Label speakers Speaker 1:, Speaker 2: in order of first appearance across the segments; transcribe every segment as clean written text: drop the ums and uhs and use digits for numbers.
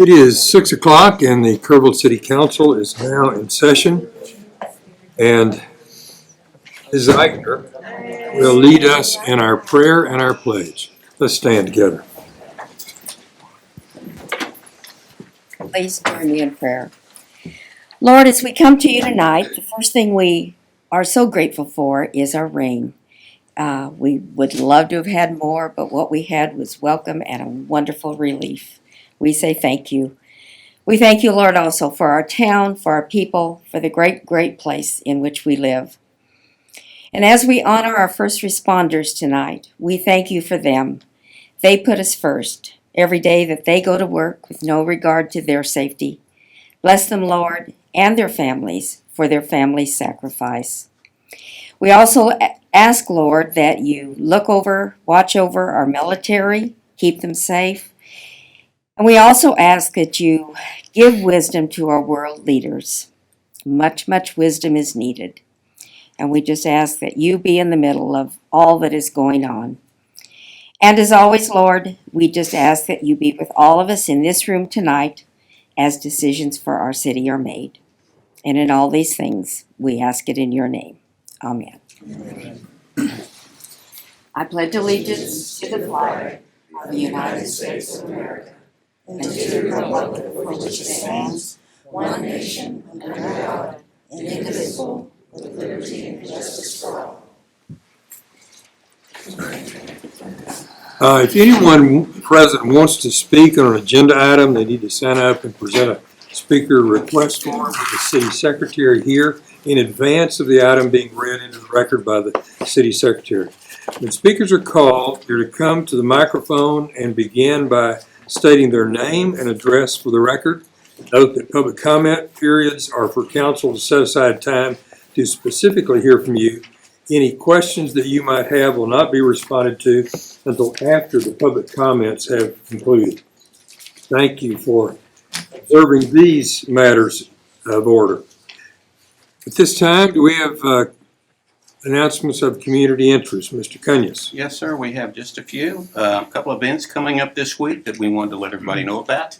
Speaker 1: It is 6 o'clock and the Kerrville City Council is now in session. And Ms. Eichner will lead us in our prayer and our pledge. Let's stand together.
Speaker 2: Please join me in prayer. Lord, as we come to you tonight, the first thing we are so grateful for is our rain. We would love to have had more, but what we had was welcome and a wonderful relief. We say thank you. We thank you, Lord, also for our town, for our people, for the great, great place in which we live. And as we honor our first responders tonight, we thank you for them. They put us first every day that they go to work with no regard to their safety. Bless them, Lord, and their families for their family's sacrifice. We also ask, Lord, that you watch over our military, keep them safe. And we also ask that you give wisdom to our world leaders. Much, much wisdom is needed. And we just ask that you be in the middle of all that is going on. And as always, Lord, we just ask that you be with all of us in this room tonight as decisions for our city are made. And in all these things, we ask it in your name. Amen. Amen. I pledge allegiance to the flag of the United States of America and to the republic for which it stands, one nation, under God, indivisible, with liberty and justice for all.
Speaker 1: If anyone present wants to speak on an agenda item, they need to sign up and present a speaker request form with the city secretary here in advance of the item being read into the record by the city secretary. When speakers are called, they're to come to the microphone and begin by stating their name and address for the record. Note that public comment periods are for council to set aside time to specifically hear from you. Any questions that you might have will not be responded to until after the public comments have concluded. Thank you for observing these matters of order. At this time, do we have announcements of community interest? Mr. Cunus.
Speaker 3: Yes, sir. We have just a few. A couple of events coming up this week that we wanted to let everybody know about.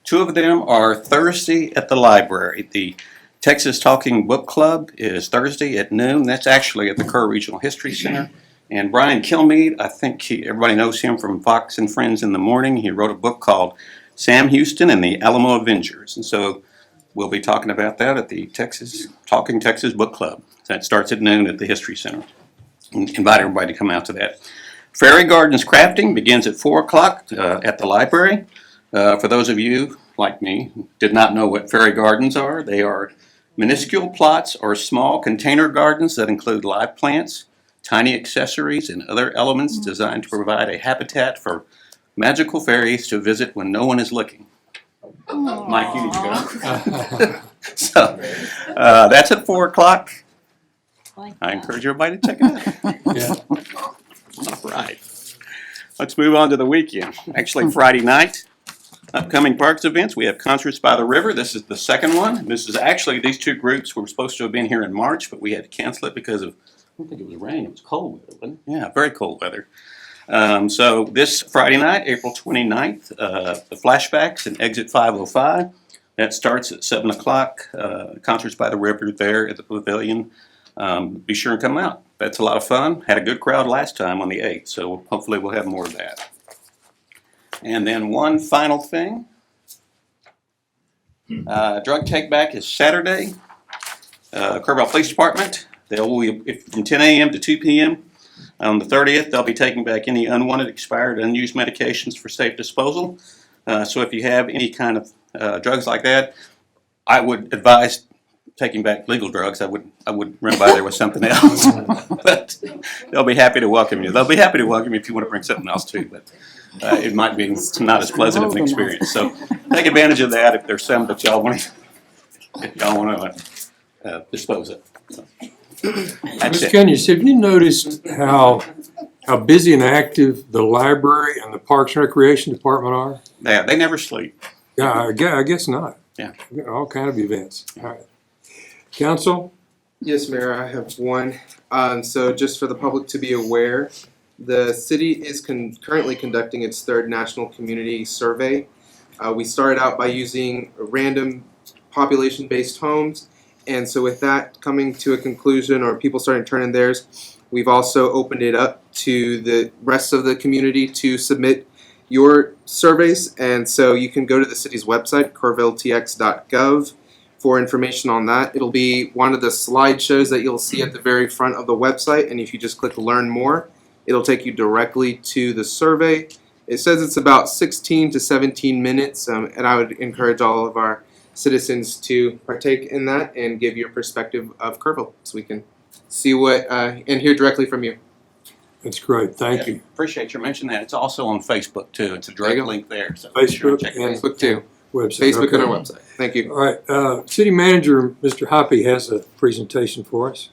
Speaker 3: Two of them are Thursday at the library. The Texas Talking Book Club is Thursday at noon. That's actually at the Kerr Regional History Center. And Brian Kilmeade, I think everybody knows him from Fox and Friends in the Morning. He wrote a book called Sam Houston and the Alamo Avengers. And so we'll be talking about that at the Talking Texas Book Club. That starts at noon at the History Center. And invite everybody to come out to that. Fairy Gardens Crafting begins at 4 o'clock at the library. For those of you, like me, who did not know what fairy gardens are, they are minuscule plots or small container gardens that include live plants, tiny accessories, and other elements designed to provide a habitat for magical fairies to visit when no one is looking. Mike, you need to go. So that's at 4 o'clock. I encourage everybody to check it out.
Speaker 1: Yeah.
Speaker 3: All right. Let's move on to the weekend. Actually, Friday night, upcoming parks events. We have Concerts by the River. This is the second one. This is actually, these two groups were supposed to have been here in March, but we had to cancel it because of, I don't think it was rain, it was cold weather, wasn't it? Yeah, very cold weather. So this Friday night, April 29th, the Flashbacks in Exit 505. That starts at 7 o'clock. Concerts by the River there at the Pavilion. Be sure and come out. That's a lot of fun. Had a good crowd last time on the 8th, so hopefully we'll have more of that. And then one final thing. Drug take back is Saturday. Kerrville Police Department. They'll be from 10 a.m. to 2 p.m. On the 30th, they'll be taking back any unwanted, expired, unused medications for safe disposal. So if you have any kind of drugs like that, I would advise taking back legal drugs. I would run by there with something else. But they'll be happy to welcome you. They'll be happy to welcome you if you want to bring something else too. But it might be not as pleasant of an experience. So take advantage of that if there's some that y'all want to dispose of. So,
Speaker 1: Mr. Cunus, have you noticed how busy and active the library and the Parks and Recreation Department are?
Speaker 3: Yeah, they never sleep.
Speaker 1: Yeah, I guess not.
Speaker 3: Yeah.
Speaker 1: All kind of events. All right. Council,
Speaker 4: Yes, Mayor, I have one. So just for the public to be aware, the city is currently conducting its third national community survey. We started out by using random population-based homes, and so with that coming to a conclusion or people starting to turn in theirs, we've also opened it up to the rest of the community to submit your surveys, and so you can go to the city's website, kerrvilletx.gov, for information on that. It'll be one of the slideshows that you'll see at the very front of the website, and if you just click Learn More, it'll take you directly to the survey. It says it's about 16 to 17 minutes, and I would encourage all of our citizens to partake in that and give your perspective of Kerrville, so we can see what and hear directly from you.
Speaker 1: That's great, thank you.
Speaker 3: Appreciate you mentioning that. It's also on Facebook too. It's a
Speaker 4: There you
Speaker 3: direct
Speaker 4: go.
Speaker 3: link there. So be sure to
Speaker 1: Facebook
Speaker 3: check it
Speaker 1: and
Speaker 3: out.
Speaker 4: Facebook too.
Speaker 1: Website.
Speaker 4: Facebook and
Speaker 1: Okay.
Speaker 4: our website. Thank you.
Speaker 1: All right, City Manager, Mr. Hoppy has a presentation for us.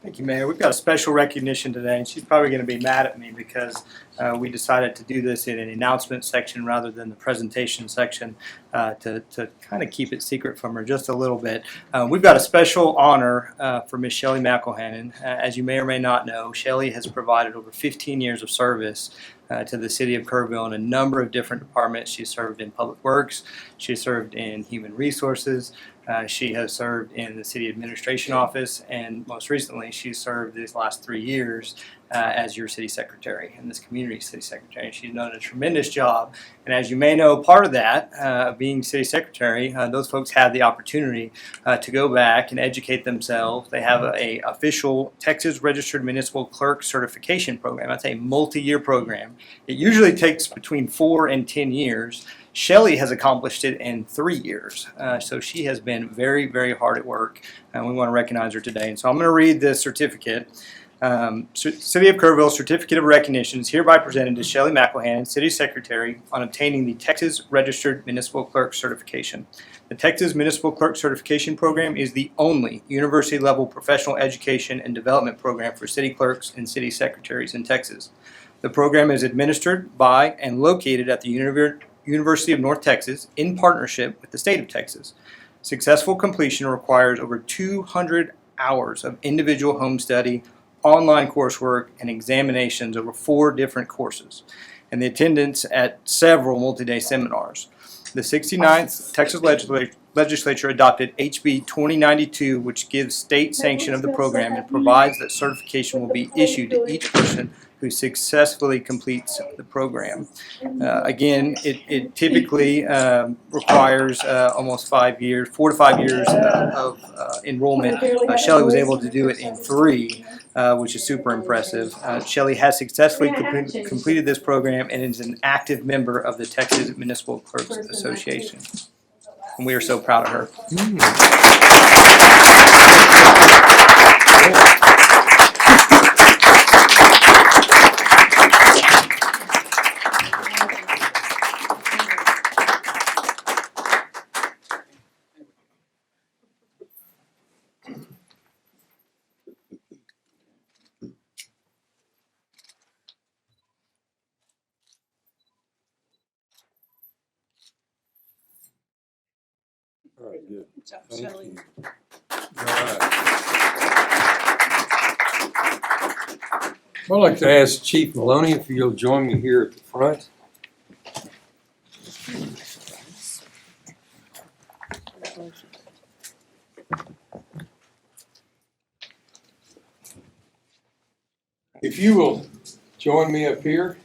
Speaker 5: Thank you, Mayor. We've got a special recognition today, and she's probably going to be mad at me because we decided to do this in an announcement section rather than the presentation section to kind of keep it secret from her just a little bit. We've got a special honor for Miss Shelley McElhannon. As you may or may not know, Shelley has provided over 15 years of service to the city of Kerrville in a number of different departments. She served in Public Works, she served in Human Resources, she has served in the City Administration Office, and most recently she served these last 3 years as your City Secretary and this community City Secretary. She's done a tremendous job, and as you may know, part of that, being City Secretary, those folks have the opportunity to go back and educate themselves. They have a official Texas Registered Municipal Clerk certification program. That's a multi-year program. It usually takes between 4 and 10 years. Shelley has accomplished it in 3 years. So she has been very, very hard at work, and we want to recognize her today. And so I'm going to read this certificate. City of Kerrville Certificate of Recognition is hereby presented to Shelley McElhannon, City Secretary, on obtaining the Texas Registered Municipal Clerk certification. The Texas Municipal Clerk Certification Program is the only university-level professional education and development program for city clerks and city secretaries in Texas. The program is administered by and located at the University of North Texas in partnership with the state of Texas. Successful completion requires over 200 hours of individual home study, online coursework, and examinations over 4 different courses, and the attendance at several multi-day seminars. The 69th Texas Legislature adopted HB 2092, which gives state sanction of the program and provides that certification will be issued to each person who successfully completes the program. Again, it typically requires almost 5 years, 4 to 5 years of enrollment. Shelley was able to do it in 3, which is super impressive. Shelley has successfully completed this program and is an active member of the Texas Municipal Clerks Association. And we are so proud of her.
Speaker 1: All right, good.
Speaker 6: Good job,
Speaker 1: Thank
Speaker 6: Shelley.
Speaker 1: you. All right. I'd like to ask Chief Maloney if you'll join me here at the front. If you will join me up here.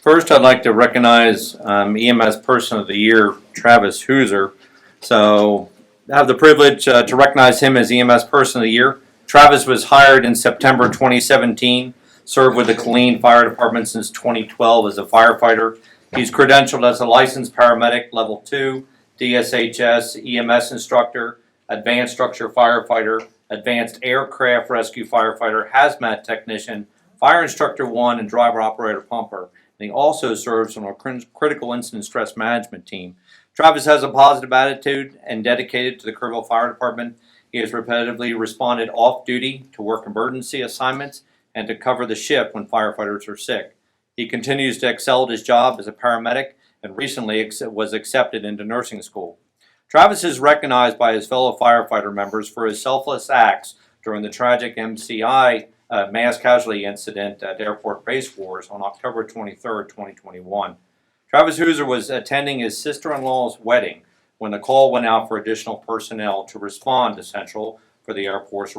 Speaker 7: First, I'd like to recognize EMS Person of the Year, Travis Hooser. So I have the privilege to recognize him as EMS Person of the Year. Travis was hired in September 2017, served with the Killeen Fire Department since 2012 as a firefighter. He's credentialed as a licensed paramedic, level 2, DSHS, EMS instructor, advanced structure firefighter, advanced aircraft rescue firefighter, hazmat technician, fire instructor 1, and driver operator pumper. And he also serves on our critical incident stress management team. Travis has a positive attitude and dedicated to the Kerrville Fire Department. He has repetitively responded off duty to work emergency assignments and to cover the shift when firefighters are sick. He continues to excel at his job as a paramedic and recently was accepted into nursing school. Travis is recognized by his fellow firefighter members for his selfless acts during the tragic MCI mass casualty incident at Airport Race Wars on October 23, 2021. Travis Hooser was attending his sister-in-law's wedding when the call went out for additional personnel to respond to Central for the Airport's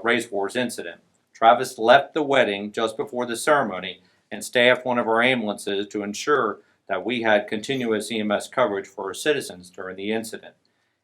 Speaker 7: Race Wars incident. Travis left the wedding just before the ceremony and staffed one of our ambulances to ensure that we had continuous EMS coverage for our citizens during the incident.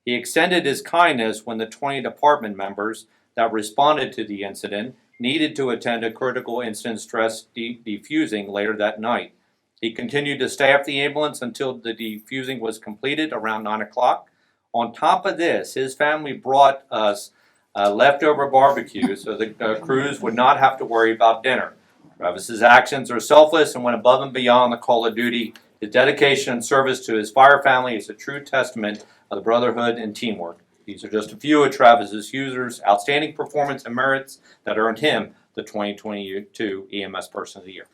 Speaker 7: He extended his kindness when the 20 department members that responded to the incident needed to attend a critical incident stress defusing later that night. He continued to staff the ambulance until the defusing was completed around 9 o'clock. On top of this, his family brought us leftover barbecue so the crews would not have to worry about dinner. Travis's actions are selfless and went above and beyond the call of duty. His dedication and service to his fire family is a true testament of the brotherhood and teamwork. These are just a few of Travis's users' outstanding performance and merits that earned him the 2022 EMS Person of the Year.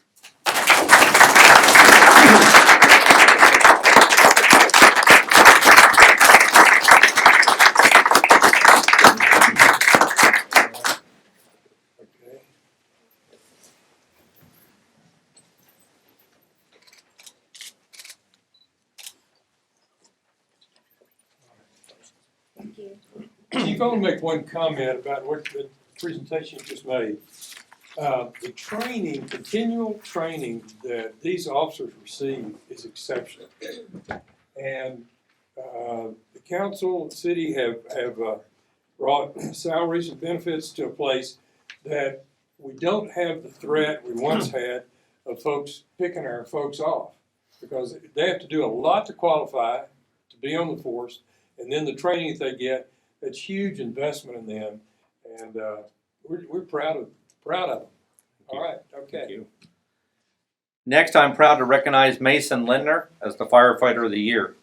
Speaker 1: Chief, I want to make one comment about what the presentation you just made. The training, continual training that these officers receive is exceptional. And the council, the city have brought salaries and benefits to a place that we don't have the threat we once had of folks picking our folks off, because they have to do a lot to qualify to be on the force, and then the training that they get, it's huge investment in them, and we're proud of them. All right, okay.
Speaker 7: Thank you. Next, I'm proud to recognize Mason Lindner as the Firefighter of the Year.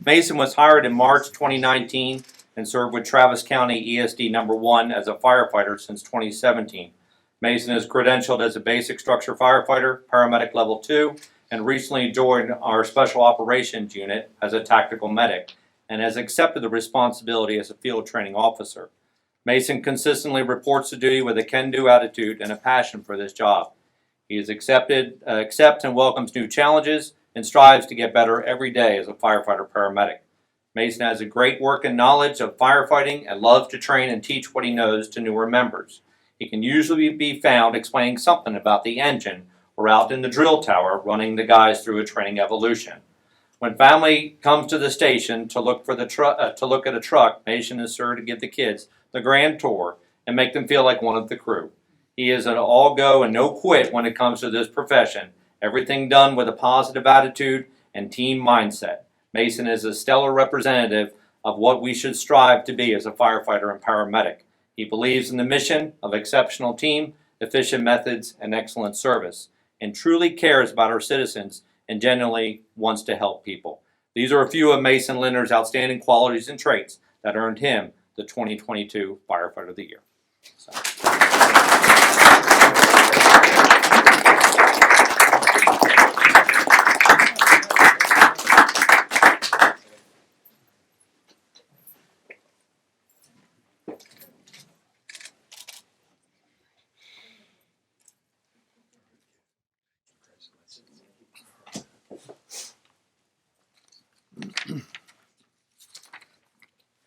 Speaker 7: Mason was hired in March 2019 and served with Travis County ESD number 1 as a firefighter since 2017. Mason is credentialed as a basic structure firefighter, paramedic level 2, and recently joined our special operations unit as a tactical medic, and has accepted the responsibility as a field training officer. Mason consistently reports to duty with a can-do attitude and a passion for this job. He has accepts and welcomes new challenges and strives to get better every day as a firefighter paramedic. Mason has a great work and knowledge of firefighting and loves to train and teach what he knows to newer members. He can usually be found explaining something about the engine or out in the drill tower running the guys through a training evolution. When family comes to the station to look at a truck, Mason is sure to give the kids the grand tour and make them feel like one of the crew. He is an all-go and no-quit when it comes to this profession. Everything done with a positive attitude and team mindset. Mason is a stellar representative of what we should strive to be as a firefighter and paramedic. He believes in the mission of exceptional team, efficient methods, and excellent service, and truly cares about our citizens and genuinely wants to help people. These are a few of Mason Lindner's outstanding qualities and traits that earned him the 2022 Firefighter of the Year.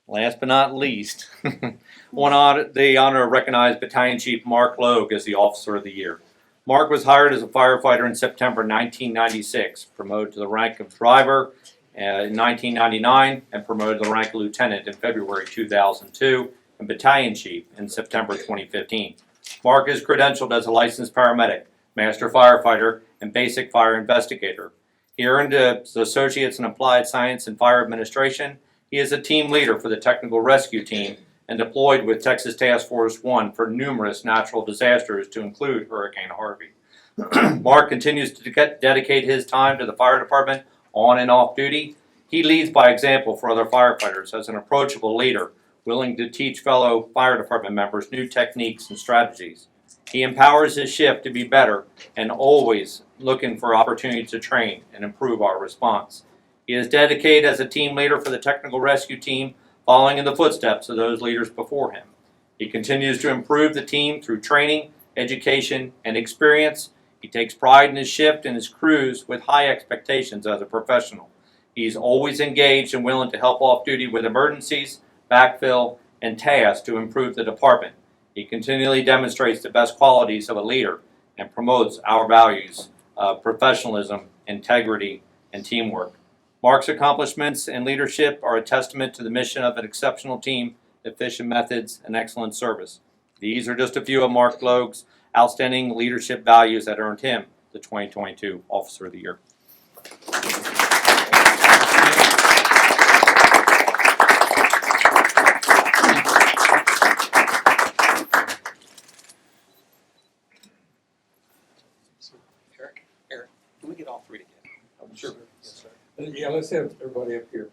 Speaker 7: Last but not least, the honor of recognize Battalion Chief Mark Logue as the Officer of the Year. Mark was hired as a firefighter in September 1996, promoted to the rank of driver in 1999, and promoted to the rank of lieutenant in February 2002, and Battalion Chief in September 2015. Mark is credentialed as a licensed paramedic, master firefighter, and basic fire investigator. He earned his Associates in Applied Science and Fire Administration. He is a team leader for the Technical Rescue Team and deployed with Texas Task Force 1 for numerous natural disasters to include Hurricane Harvey. Mark continues to dedicate his time to the fire department on and off duty. He leads by example for other firefighters as an approachable leader, willing to teach fellow fire department members new techniques and strategies. He empowers his shift to be better and always looking for opportunities to train and improve our response. He is dedicated as a team leader for the technical rescue team, following in the footsteps of those leaders before him. He continues to improve the team through training, education, and experience. He takes pride in his shift and his crews with high expectations as a professional. He's always engaged and willing to help off duty with emergencies, backfill, and tasks to improve the department. He continually demonstrates the best qualities of a leader and promotes our values of professionalism, integrity, and teamwork. Mark's accomplishments and leadership are a testament to the mission of an exceptional team, efficient methods, and excellent service. These are just a few of Mark Logue's outstanding leadership values that earned him the 2022 Officer of the Year.
Speaker 3: Eric, can we get all three together?
Speaker 1: Sure. Yeah, let's have everybody up here.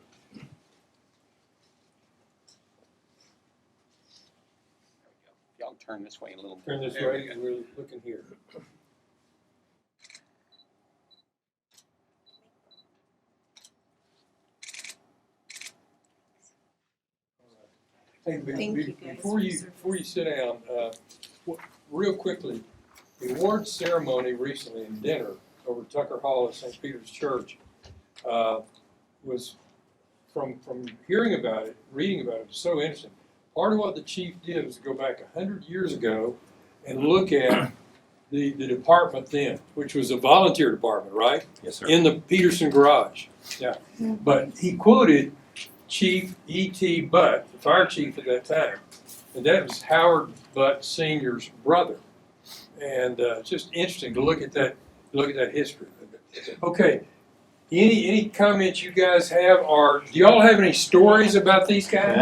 Speaker 3: Y'all turn this way a little bit.
Speaker 1: Turn this
Speaker 3: There
Speaker 1: way,
Speaker 3: we
Speaker 1: and
Speaker 3: go.
Speaker 1: we're looking here. Hey, before you sit down, real quickly, the award ceremony recently in dinner over at Tucker Hall at St. Peter's Church was, from hearing about it, reading about it, was so interesting. Part of what the chief did was to go back 100 years ago and look at the department then, which was a volunteer department, right?
Speaker 7: Yes, sir.
Speaker 1: In the Pearson garage. Yeah. But he quoted Chief E.T. Butt, the fire chief at that time, and that was Howard Butt Sr.'s brother. And just interesting to look at that history. Okay, any comments you guys have, or do y'all have any stories about these guys?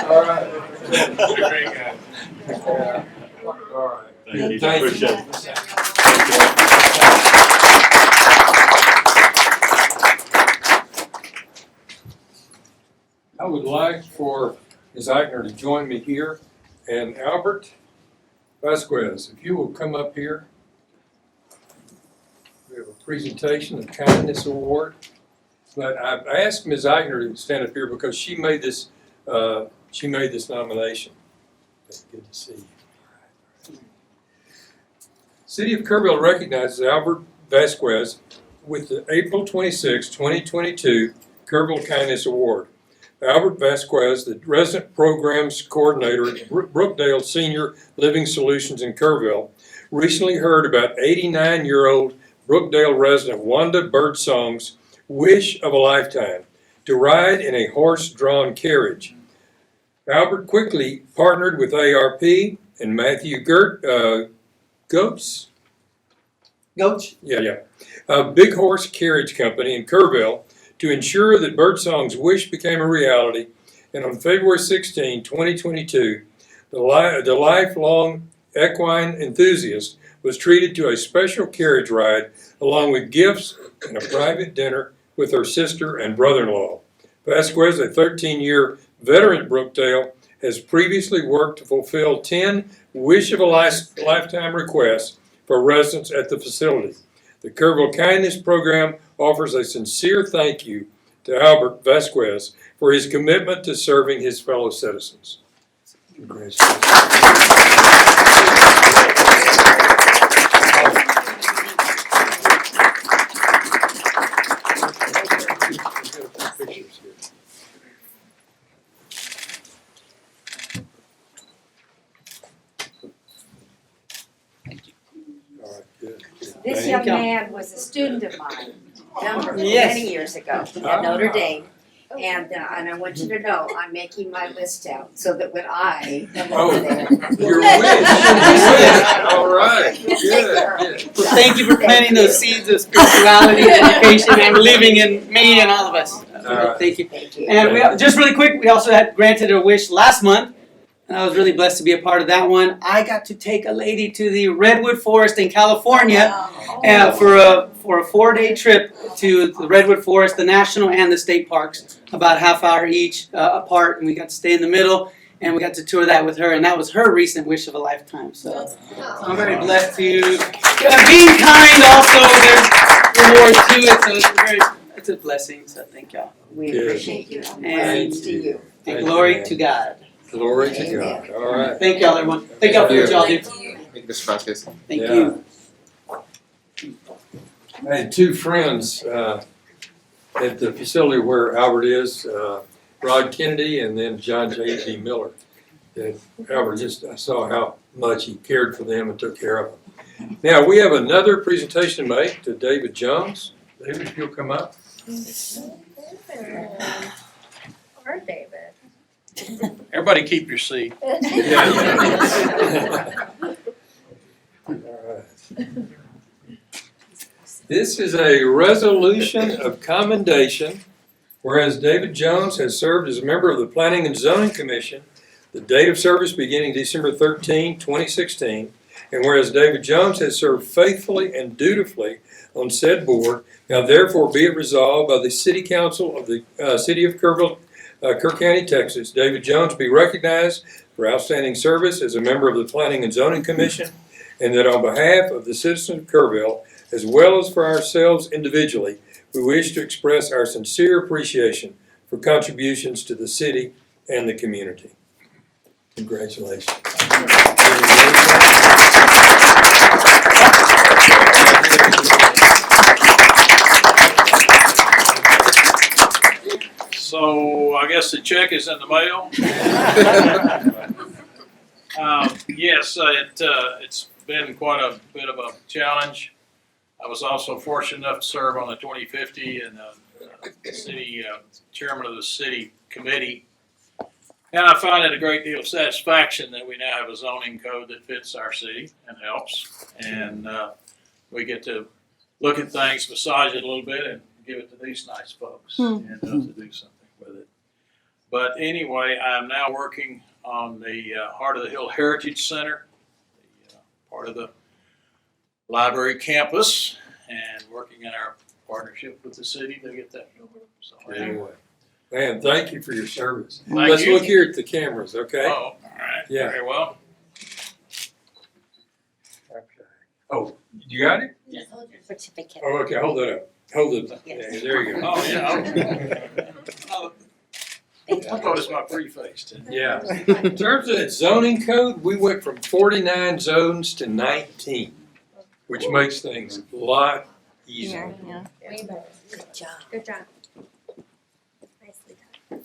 Speaker 1: All right. All right.
Speaker 6: Thank you.
Speaker 1: Thank you.
Speaker 6: Appreciate it.
Speaker 1: I would like for Ms. Eichner to join me here, and Albert Vasquez, if you will come up here. We have a presentation, the Kindness Award. But I've asked Ms. Eichner to stand up here because she made this nomination. Good to see you. City of Kerrville recognizes Albert Vasquez with the April 26, 2022 Kerrville Kindness Award. Albert Vasquez, the resident programs coordinator at Brookdale Senior Living Solutions in Kerrville, recently heard about 89-year-old Brookdale resident Wanda Birdsong's wish of a lifetime, to ride in a horse-drawn carriage. Albert quickly partnered with ARP and Matthew Goetz? Yeah. A Big Horse Carriage Company in Kerrville, to ensure that Birdsong's wish became a reality. And on February 16, 2022, the lifelong equine enthusiast was treated to a special carriage ride along with gifts and a private dinner with her sister and brother-in-law. Vasquez, a 13-year veteran at Brookdale, has previously worked to fulfill 10 wish of a lifetime requests for residents at the facility. The Kerrville Kindness Program offers a sincere thank you to Albert Vasquez for his commitment to serving his fellow citizens. Congratulations.
Speaker 2: This young man was a student of mine many years ago at Notre Dame. And I want you to know, I'm making my list out so that when I am over there.
Speaker 1: Your wish. All right. Good.
Speaker 8: Well, thank you for planting those seeds of spirituality, education, and believing in me and all of us.
Speaker 1: right.
Speaker 8: Thank you.
Speaker 2: Thank you.
Speaker 8: And just really quick, we also had granted a wish last month, and I was really blessed to be a part of that one. I got to take a lady to the Redwood Forest in California for a 4-day trip to the Redwood Forest, the national and the state parks, about a half hour each apart, and we got to stay in the middle. and we got to tour that with her, and that was her recent wish of a lifetime. So I'm very blessed to being kind. Also, there's reward to it, so it's a blessing. So thank y'all,
Speaker 2: We
Speaker 1: Good.
Speaker 2: appreciate you.
Speaker 8: And-
Speaker 2: Thanks to you.
Speaker 8: and
Speaker 1: Thank
Speaker 8: glory
Speaker 1: you,
Speaker 8: to God.
Speaker 1: Glory to God. All right.
Speaker 8: Thank y'all, everyone. Thank y'all for what y'all do.
Speaker 4: Thank you, Mr. Vasquez.
Speaker 8: Thank
Speaker 1: Yeah.
Speaker 8: you.
Speaker 1: I had two friends at the facility where Albert is, Rod Kennedy and then John J.D. Miller. That Albert I saw how much he cared for them and took care of them. Now, we have another presentation to make to David Jones. David, if you'll come up.
Speaker 6: Or David.
Speaker 9: Everybody keep your seat.
Speaker 1: Yeah. All right. This is a resolution of commendation, whereas David Jones has served as a member of the Planning and Zoning Commission, the date of service beginning December 13, 2016, and whereas David Jones has served faithfully and dutifully on said board, now therefore be it resolved by the City Council of the City of Kerrville, Kerr County, Texas, David Jones be recognized for outstanding service as a member of the Planning and Zoning Commission, and that on behalf of the citizens of Kerrville, as well as for ourselves individually, we wish to express our sincere appreciation for contributions to the city and the community. Congratulations.
Speaker 9: So I guess the check is in the mail. Yes, it's been quite a bit of a challenge. I was also fortunate enough to serve on the 2050 and the city chairman of the city committee. And I find it a great deal of satisfaction that we now have a zoning code that fits our city and helps. And we get to look at things, massage it a little bit, and give it to these nice folks and to do something with it. But anyway, I'm now working on the Heart of the Hill Heritage Center, the part of the library campus, and working in our partnership with the city to get that going. So
Speaker 1: Anyway, man, thank you for your service.
Speaker 9: Thank
Speaker 1: Let's
Speaker 9: you.
Speaker 1: look here at the cameras, okay?
Speaker 9: Oh, all right.
Speaker 1: Yeah.
Speaker 9: Very well.
Speaker 1: Okay. Oh, you got it?
Speaker 2: Certificate.
Speaker 1: Oh, okay, hold that up. Hold it. Yeah, there you go.
Speaker 9: Oh, yeah. I thought it was my preface.
Speaker 1: Yeah. In terms of that zoning code, we went from 49 zones to 19, which makes things a lot easier.
Speaker 6: Yeah. Way better.
Speaker 2: Good job.
Speaker 6: Good job. Nicely done.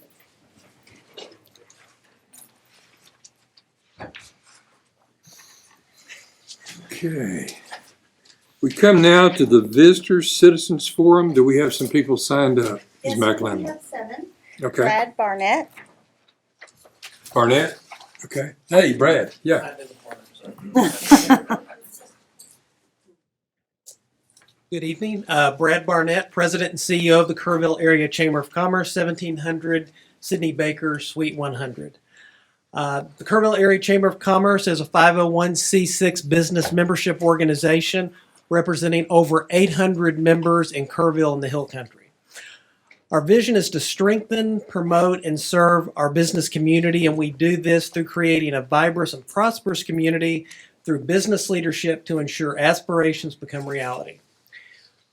Speaker 1: Okay. We come now to the Visitors Citizens Forum. Do we have some people signed up? Ms.
Speaker 6: Yes, we
Speaker 1: McLambert?
Speaker 6: have 7.
Speaker 1: Okay.
Speaker 6: Brad Barnett.
Speaker 1: Barnett? Okay. Hey, Brad. Yeah.
Speaker 10: Good evening. Brad Barnett, President and CEO of the Kerrville Area Chamber of Commerce, 1700 Sidney Baker, Suite 100. The Kerrville Area Chamber of Commerce is a 501c6 business membership organization representing over 800 members in Kerrville and the Hill Country. Our vision is to strengthen, promote, and serve our business community, and we do this through creating a vibrant and prosperous community through business leadership to ensure aspirations become reality.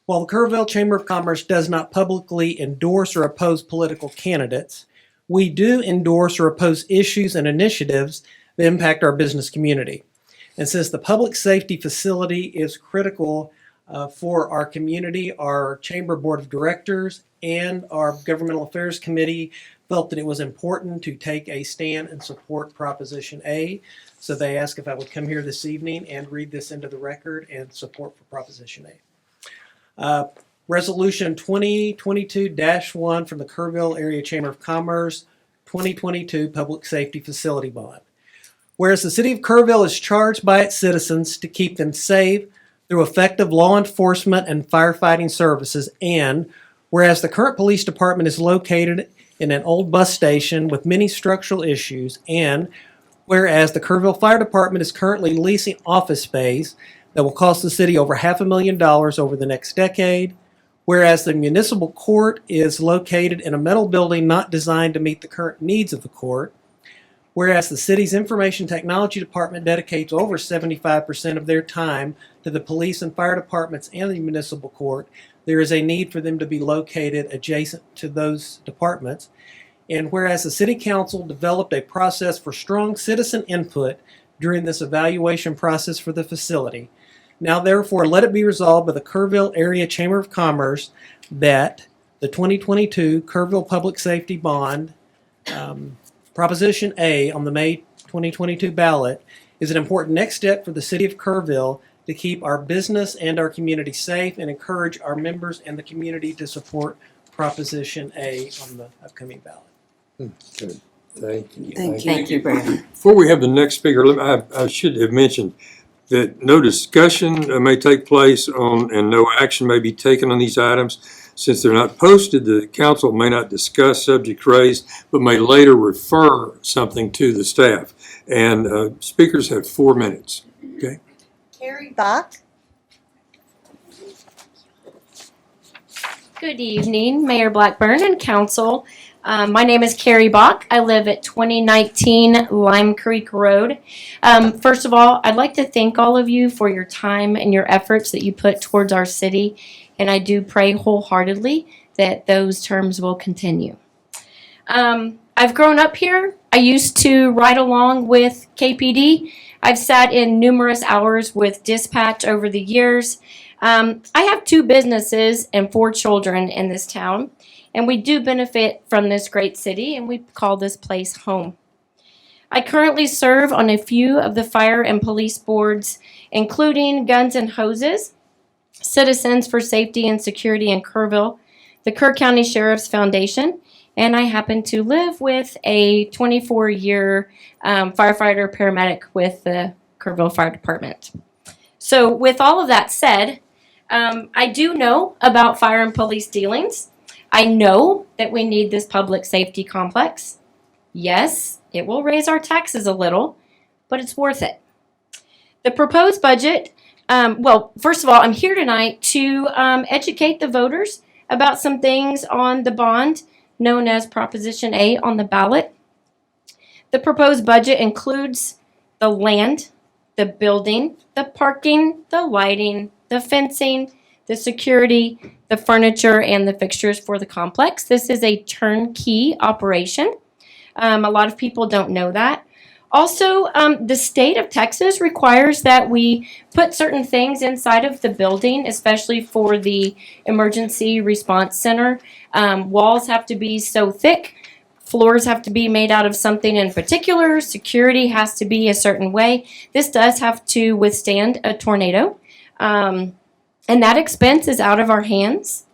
Speaker 10: While the Kerrville Chamber of Commerce does not publicly endorse or oppose political candidates, we do endorse or oppose issues and initiatives that impact our business community. And since the public safety facility is critical for our community, our Chamber Board of Directors and our Governmental Affairs Committee felt that it was important to take a stand and support Proposition A. So they asked if I would come here this evening and read this into the record and support for Proposition A. Resolution 2022-1 from the Kerrville Area Chamber of Commerce, 2022 Public Safety Facility Bond. Whereas the City of Kerrville is charged by its citizens to keep them safe through effective law enforcement and firefighting services, and whereas the current police department is located in an old bus station with many structural issues, and whereas the Kerrville Fire Department is currently leasing office space that will cost the city over $500,000 over the next decade, whereas the municipal court is located in a metal building not designed to meet the current needs of the court, whereas the city's information technology department dedicates over 75% of their time to the police and fire departments and the municipal court, there is a need for them to be located adjacent to those departments. And whereas the City Council developed a process for strong citizen input during this evaluation process for the facility, now therefore let it be resolved by the Kerrville Area Chamber of Commerce that the 2022 Kerrville Public Safety Bond, Proposition A on the May 2022 ballot, is an important next step for the City of Kerrville to keep our business and our community safe and encourage our members and the community to support Proposition A on the upcoming ballot.
Speaker 1: Good. Thank you.
Speaker 2: Thank you, Brad.
Speaker 1: Before we have the next speaker, I should have mentioned that no discussion may take place on, and no action may be taken on these items. Since they're not posted, the council may not discuss subjects raised, but may later refer something to the staff. And speakers have 4 minutes. Okay.
Speaker 6: Carrie Bach.
Speaker 11: Good evening, Mayor Blackburn and Council. My name is Carrie Bach. I live at 2019 Lime Creek Road. First of all, I'd like to thank all of you for your time and your efforts that you put towards our city, and I do pray wholeheartedly that those terms will continue. I've grown up here. I used to ride along with KPD. I've sat in numerous hours with dispatch over the years. I have 2 businesses and 4 children in this town, and we do benefit from this great city, and we call this place home. I currently serve on a few of the fire and police boards, including Guns and Hoses, Citizens for Safety and Security in Kerrville, the Kerr County Sheriff's Foundation, and I happen to live with a 24-year firefighter paramedic with the Kerrville Fire Department. So with all of that said, I do know about fire and police dealings. I know that we need this public safety complex. Yes, it will raise our taxes a little, but it's worth it. The proposed budget, first of all, I'm here tonight to educate the voters about some things on the bond known as Proposition A on the ballot. The proposed budget includes the land, the building, the parking, the lighting, the fencing, the security, the furniture, and the fixtures for the complex. This is a turnkey operation. A lot of people don't know that. Also, the state of Texas requires that we put certain things inside of the building, especially for the emergency response center. Walls have to be so thick. Floors have to be made out of something in particular. Security has to be a certain way. This does have to withstand a tornado. And that expense is out of our hands.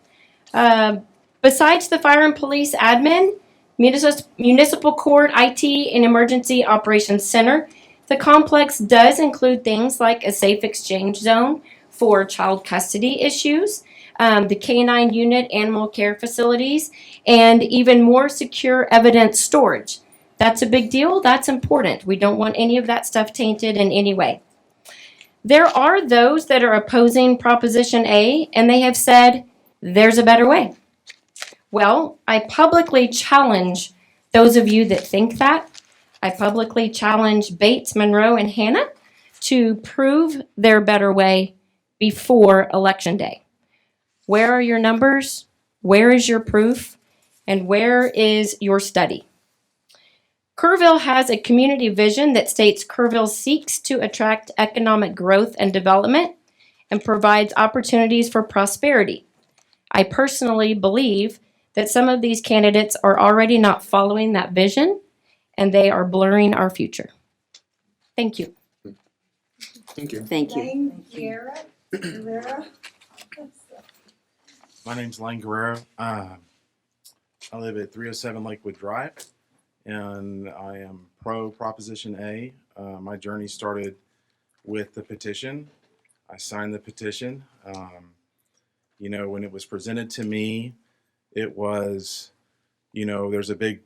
Speaker 11: Besides the fire and police admin, municipal court, IT, and emergency operations center, the complex does include things like a safe exchange zone for child custody issues, the K-9 unit, animal care facilities, and even more secure evidence storage. That's a big deal. That's important. We don't want any of that stuff tainted in any way. There are those that are opposing Proposition A, and they have said, there's a better way. Well, I publicly challenge those of you that think that. I publicly challenge Bates, Monroe, and Hannah to prove their better way before Election Day. Where are your numbers? Where is your proof? And where is your study? Kerrville has a community vision that states Kerrville seeks to attract economic growth and development and provides opportunities for prosperity. I personally believe that some of these candidates are already not following that vision, and they are blurring our future. Thank you.
Speaker 4: Thank you.
Speaker 2: Thank you.
Speaker 6: Lane Guerrero.
Speaker 12: My name's Lane Guerrero. I live at 307 Lakewood Drive, and I am pro Proposition A. My journey started with the petition. I signed the petition. When it was presented to me, it was, there's a big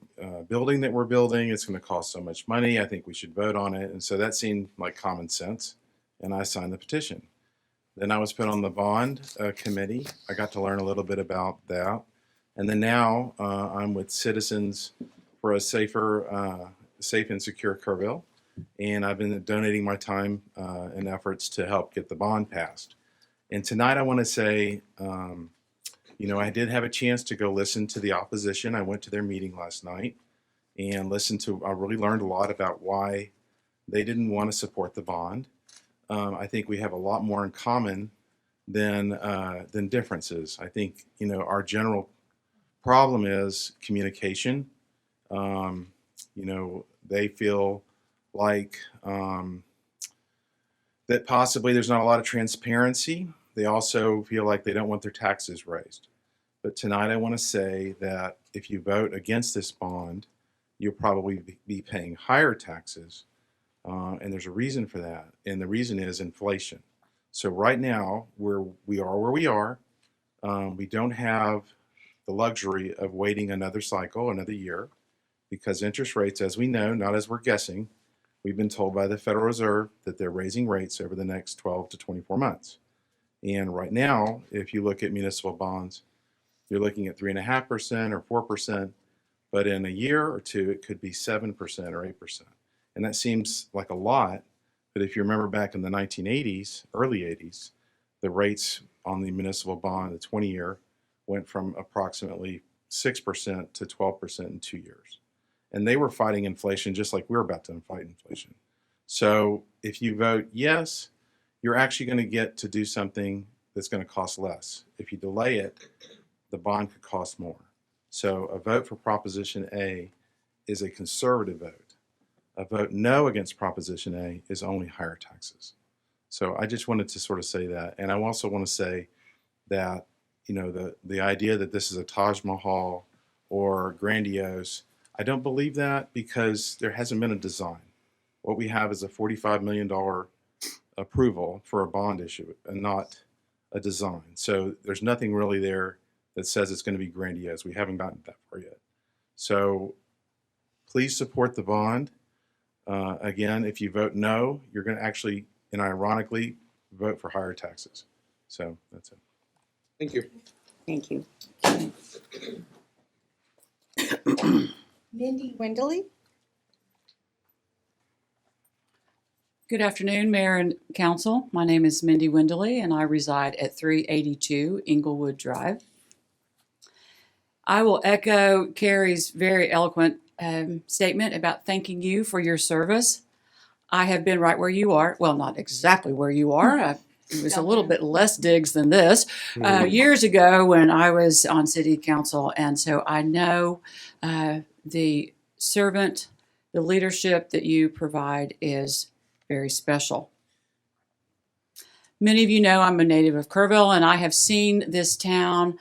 Speaker 12: building that we're building. It's going to cost so much money. I think we should vote on it. And so that seemed like common sense, and I signed the petition. Then I was put on the bond committee. I got to learn a little bit about that. And then now I'm with Citizens for a Safer safe and secure Kerrville, and I've been donating my time and efforts to help get the bond passed. And tonight I want to say, I did have a chance to go listen to the opposition. I went to their meeting last night and I really learned a lot about why they didn't want to support the bond. I think we have a lot more in common than differences. I think, our general problem is communication. They feel like that possibly there's not a lot of transparency. They also feel like they don't want their taxes raised. But tonight I want to say that if you vote against this bond, you'll probably be paying higher taxes. And there's a reason for that. And the reason is inflation. So right now, where we are, we don't have the luxury of waiting another cycle, another year, because interest rates, as we know, not as we're guessing, we've been told by the Federal Reserve that they're raising rates over the next 12 to 24 months. And right now, if you look at municipal bonds, you're looking at 3.5% or 4%, but in a year or two, it could be 7% or 8%. And that seems like a lot, but if you remember back in the 1980s, early 80s, the rates on the municipal bond, the 20-year, went from approximately 6% to 12% in 2 years. And they were fighting inflation just like we're about to fight inflation. So if you vote yes, you're actually going to get to do something that's going to cost less. If you delay it, the bond could cost more. So a vote for Proposition A is a conservative vote. A vote no against Proposition A is only higher taxes. So I just wanted to sort of say that. And I also want to say that, the idea that this is a Taj Mahal or grandiose, I don't believe that because there hasn't been a design. What we have is a $45 million approval for a bond issue and not a design. So there's nothing really there that says it's going to be grandiose. We haven't gotten that far yet. So please support the bond. Again, if you vote no, you're going to actually, and ironically, vote for higher taxes. So that's it.
Speaker 4: Thank you.
Speaker 2: Thank you.
Speaker 6: Mindy Wendeley.
Speaker 13: Good afternoon, Mayor and Council. My name is Mindy Wendeley, and I reside at 382 Inglewood Drive. I will echo Carrie's very eloquent statement about thanking you for your service. I have been right where you are. Well, not exactly where you are. It was a little bit less digs than this years ago when I was on City Council. And so I know the servant, the leadership that you provide is very special. Many of you know I'm a native of Kerrville, and I have seen this town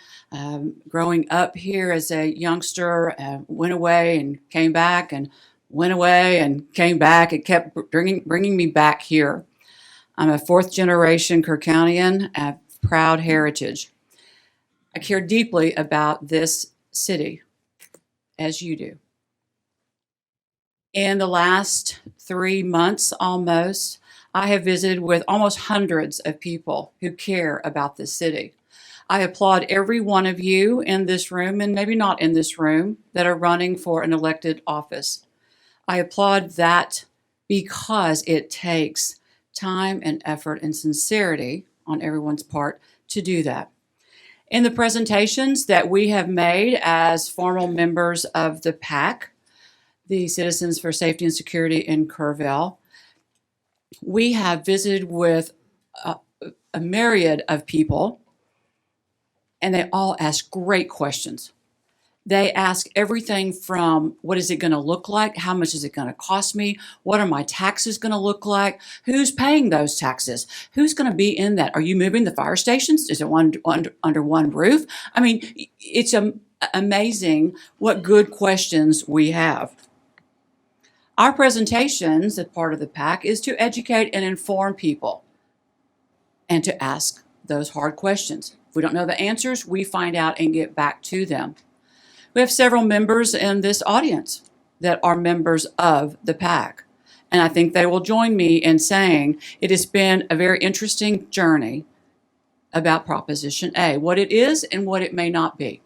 Speaker 13: growing up here as a youngster, went away and came back, and went away and came back. It kept bringing me back here. I'm a fourth generation Kirkcountian, a proud heritage. I care deeply about this city, as you do. In the last 3 months almost, I have visited with almost hundreds of people who care about this city. I applaud every one of you in this room, and maybe not in this room, that are running for an elected office. I applaud that because it takes time and effort and sincerity on everyone's part to do that. In the presentations that we have made as formal members of the PAC, the Citizens for Safety and Security in Kerrville, we have visited with a myriad of people, and they all ask great questions. They ask everything from, what is it going to look like? How much is it going to cost me? What are my taxes going to look like? Who's paying those taxes? Who's going to be in that? Are you moving the fire stations? Is it under one roof? I mean, it's amazing what good questions we have. Our presentations, as part of the PAC, is to educate and inform people and to ask those hard questions. If we don't know the answers, we find out and get back to them. We have several members in this audience that are members of the PAC, and I think they will join me in saying it has been a very interesting journey about Proposition A, what it is and what it may not be.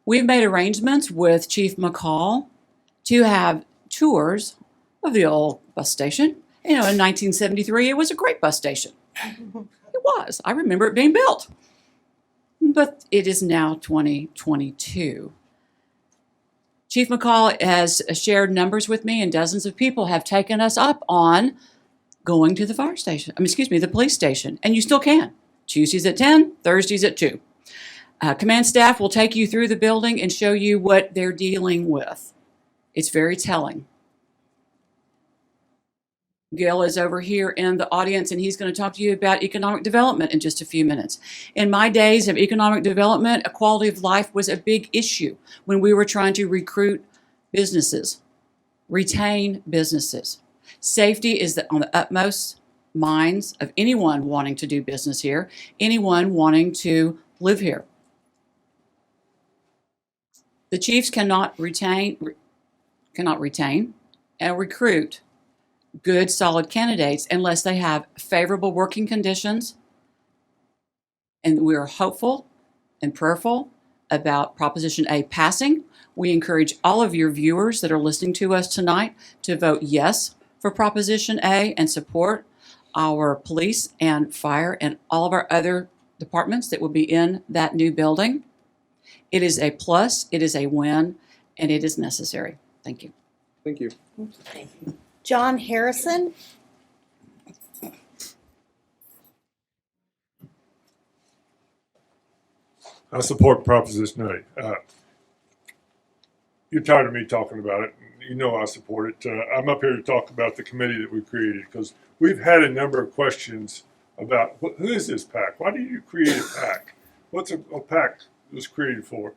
Speaker 13: We've made arrangements with Chief McCall to have tours of the old bus station. You know, in 1973, it was a great bus station. It was. I remember it being built. But it is now 2022. Chief McCall has shared numbers with me, and dozens of people have taken us up on going to the fire station. The police station. And you still can. Tuesdays at 10, Thursdays at 2. Command staff will take you through the building and show you what they're dealing with. It's very telling. Gil is over here in the audience, and he's going to talk to you about economic development in just a few minutes. In my days of economic development, equality of life was a big issue when we were trying to recruit businesses, retain businesses. Safety is on the utmost minds of anyone wanting to do business here, anyone wanting to live here. The chiefs cannot retain and recruit good, solid candidates unless they have favorable working conditions. And we are hopeful and prayerful about Proposition A passing. We encourage all of your viewers that are listening to us tonight to vote yes for Proposition A and support our police and fire and all of our other departments that will be in that new building. It is a plus, it is a win, and it is necessary. Thank you.
Speaker 4: Thank you.
Speaker 6: John Harrison.
Speaker 14: I support Proposition A. You're tired of me talking about it. You know I support it. I'm up here to talk about the committee that we created because we've had a number of questions about who is this PAC? Why do you create a PAC? What's a PAC was created for?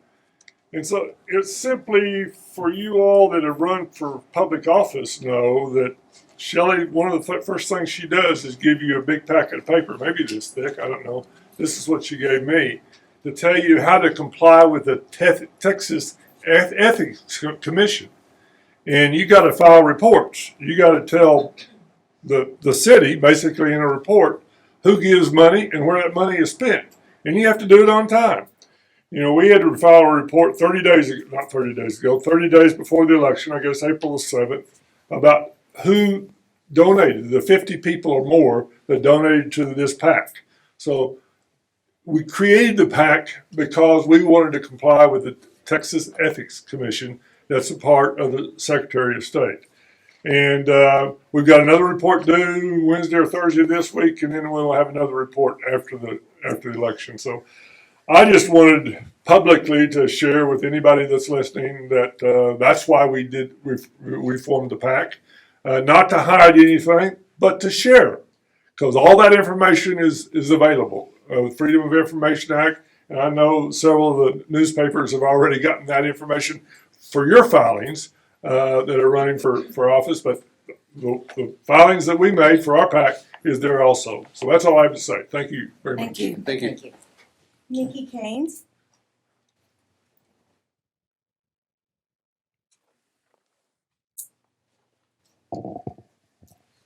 Speaker 14: And so it's simply for you all that have run for public office know that Shelley, one of the first things she does is give you a big packet of paper, maybe this thick, I don't know. This is what she gave me, to tell you how to comply with the Texas Ethics Commission. And you got to file reports. You got to tell the city, basically in a report, who gives money and where that money is spent. And you have to do it on time. You know, we had to file a report 30 days before the election, I guess April the 7th, about who donated, the 50 people or more that donated to this PAC. So we created the PAC because we wanted to comply with the Texas Ethics Commission that's a part of the Secretary of State. And we've got another report due Wednesday or Thursday this week, and then we'll have another report after the election. So I just wanted publicly to share with anybody that's listening that that's why we formed the PAC. Not to hide anything, but to share, because all that information is available. The Freedom of Information Act, and I know several of the newspapers have already gotten that information for your filings that are running for office, but the filings that we made for our PAC is there also. So that's all I have to say. Thank you very much.
Speaker 4: Thank you.
Speaker 6: Nikki Keynes.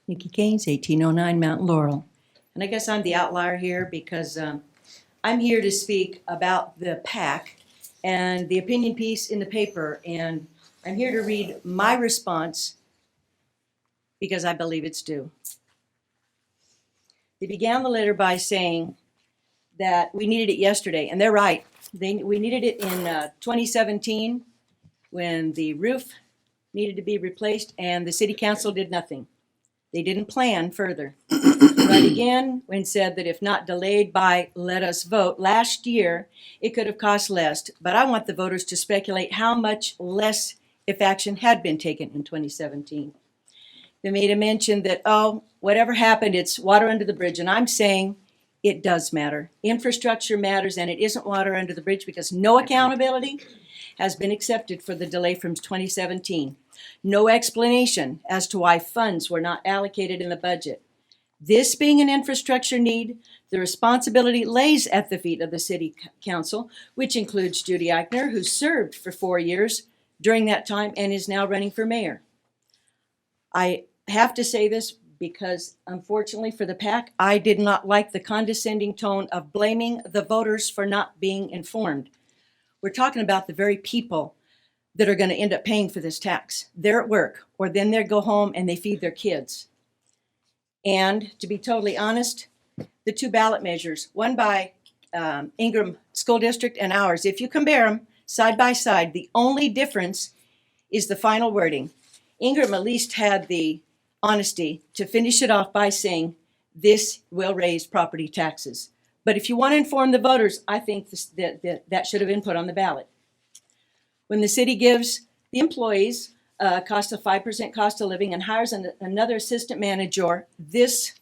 Speaker 15: Nikki Keynes, 1809 Mount Laurel. And I guess I'm the outlier here because I'm here to speak about the PAC and the opinion piece in the paper. And I'm here to read my response because I believe it's due. They began the letter by saying that we needed it yesterday, and they're right. We needed it in 2017 when the roof needed to be replaced and the city council did nothing. They didn't plan further. Right again, when said that if not delayed by let us vote, last year it could have cost less, but I want the voters to speculate how much less if action had been taken in 2017. They made a mention that, oh, whatever happened, it's water under the bridge, and I'm saying it does matter. Infrastructure matters, and it isn't water under the bridge because no accountability has been accepted for the delay from 2017. No explanation as to why funds were not allocated in the budget. This being an infrastructure need, the responsibility lays at the feet of the city council, which includes Judy Eichner, who served for 4 years during that time and is now running for mayor. I have to say this because, unfortunately for the PAC, I did not like the condescending tone of blaming the voters for not being informed. We're talking about the very people that are going to end up paying for this tax. They're at work, or then they go home and they feed their kids. And to be totally honest, the two ballot measures, one by Ingram School District and ours, if you compare them side by side, the only difference is the final wording. Ingram at least had the honesty to finish it off by saying, this will raise property taxes. But if you want to inform the voters, I think that should have been put on the ballot. When the city gives the employees a cost of 5% cost of living and hires another assistant manager, this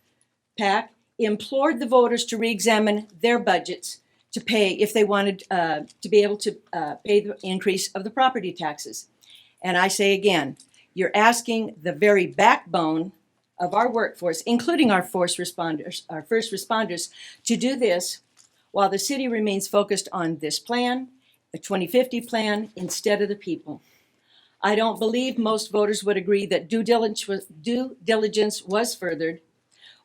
Speaker 15: PAC implored the voters to re-examine their budgets to pay, if they wanted to be able to pay the increase of the property taxes. And I say again, you're asking the very backbone of our workforce, including our first responders, to do this while the city remains focused on this plan, the 2050 plan, instead of the people. I don't believe most voters would agree that due diligence was furthered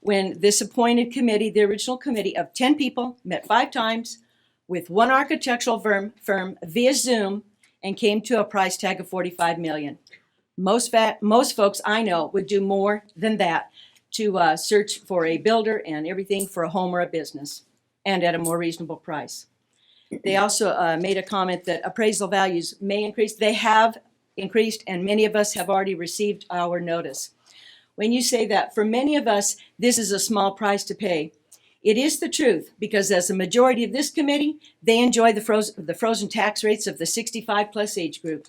Speaker 15: when this appointed committee, the original committee of 10 people, met 5 times with one architectural firm via Zoom and came to a price tag of $45 million. Most folks I know would do more than that to search for a builder and everything for a home or a business, and at a more reasonable price. They also made a comment that appraisal values may increase. They have increased, and many of us have already received our notice. When you say that, for many of us, this is a small price to pay. It is the truth, because as a majority of this committee, they enjoy the frozen tax rates of the 65-plus age group.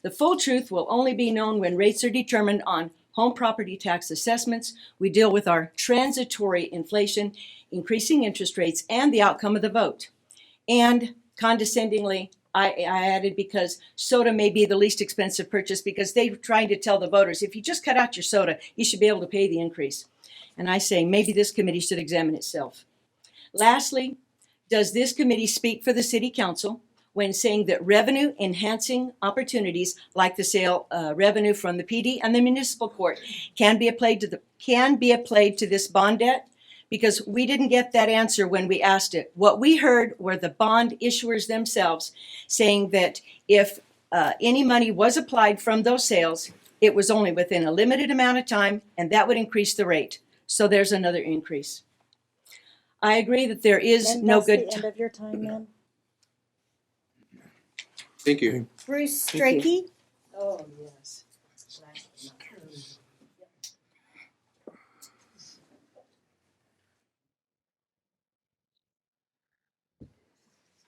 Speaker 15: The full truth will only be known when rates are determined on home property tax assessments. We deal with our transitory inflation, increasing interest rates, and the outcome of the vote. And condescendingly, I added, because soda may be the least expensive purchase, because they're trying to tell the voters, if you just cut out your soda, you should be able to pay the increase. And I say, maybe this committee should examine itself. Lastly, does this committee speak for the city council when saying that revenue enhancing opportunities like the sale revenue from the PD and the municipal court can be applied to this bond debt? Because we didn't get that answer when we asked it. What we heard were the bond issuers themselves saying that if any money was applied from those sales, it was only within a limited amount of time, and that would increase the rate. So there's another increase. I agree that there is
Speaker 6: And
Speaker 15: no
Speaker 6: that's
Speaker 15: good
Speaker 6: the end of your time, ma'am.
Speaker 4: Thank you.
Speaker 6: Bruce
Speaker 15: Thank
Speaker 6: Strachey?
Speaker 15: Oh, yes.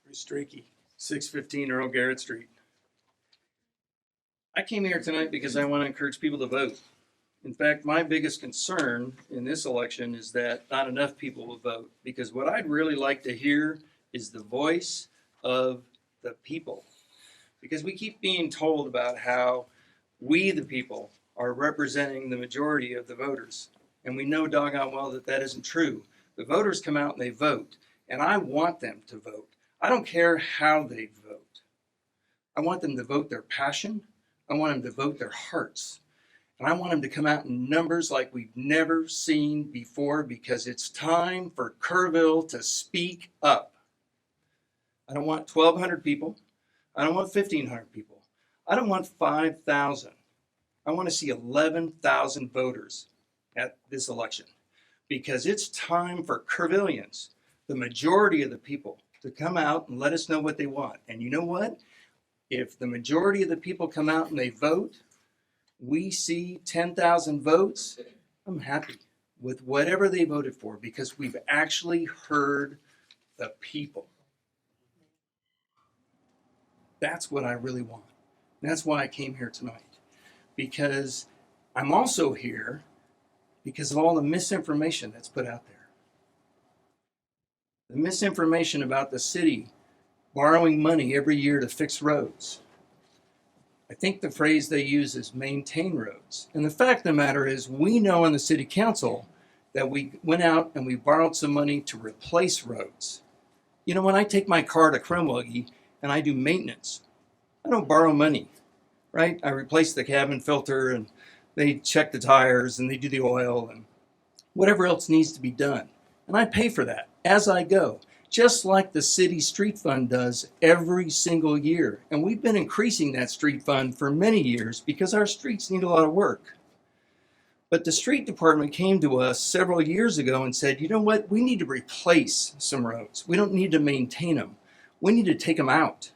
Speaker 16: Bruce Strachey, 615 Earl Garrett Street. I came here tonight because I want to encourage people to vote. In fact, my biggest concern in this election is that not enough people will vote, because what I'd really like to hear is the voice of the people. Because we keep being told about how we, the people, are representing the majority of the voters. And we know doggone well that that isn't true. The voters come out and they vote, and I want them to vote. I don't care how they vote. I want them to vote their passion. I want them to vote their hearts. And I want them to come out in numbers like we've never seen before, because it's time for Kerrville to speak up. I don't want 1,200 people. I don't want 1,500 people. I don't want 5,000. I want to see 11,000 voters at this election, because it's time for Kerrvillians, the majority of the people, to come out and let us know what they want. And you know what? If the majority of the people come out and they vote, we see 10,000 votes, I'm happy with whatever they voted for, because we've actually heard the people. That's what I really want. And that's why I came here tonight, because I'm also here because of all the misinformation that's put out there. The misinformation about the city borrowing money every year to fix roads. I think the phrase they use is maintain roads. And the fact of the matter is, we know in the city council that we went out and we borrowed some money to replace roads. You know, when I take my car to Kerrville and I do maintenance, I don't borrow money, right? I replace the cabin filter, and they check the tires, and they do the oil and whatever else needs to be done. And I pay for that as I go. just like the city street fund does every single year. And we've been increasing that street fund for many years because our streets need a lot of work. But the street department came to us several years ago and said, you know what, we need to replace some roads. We don't need to maintain them. We need to take them out.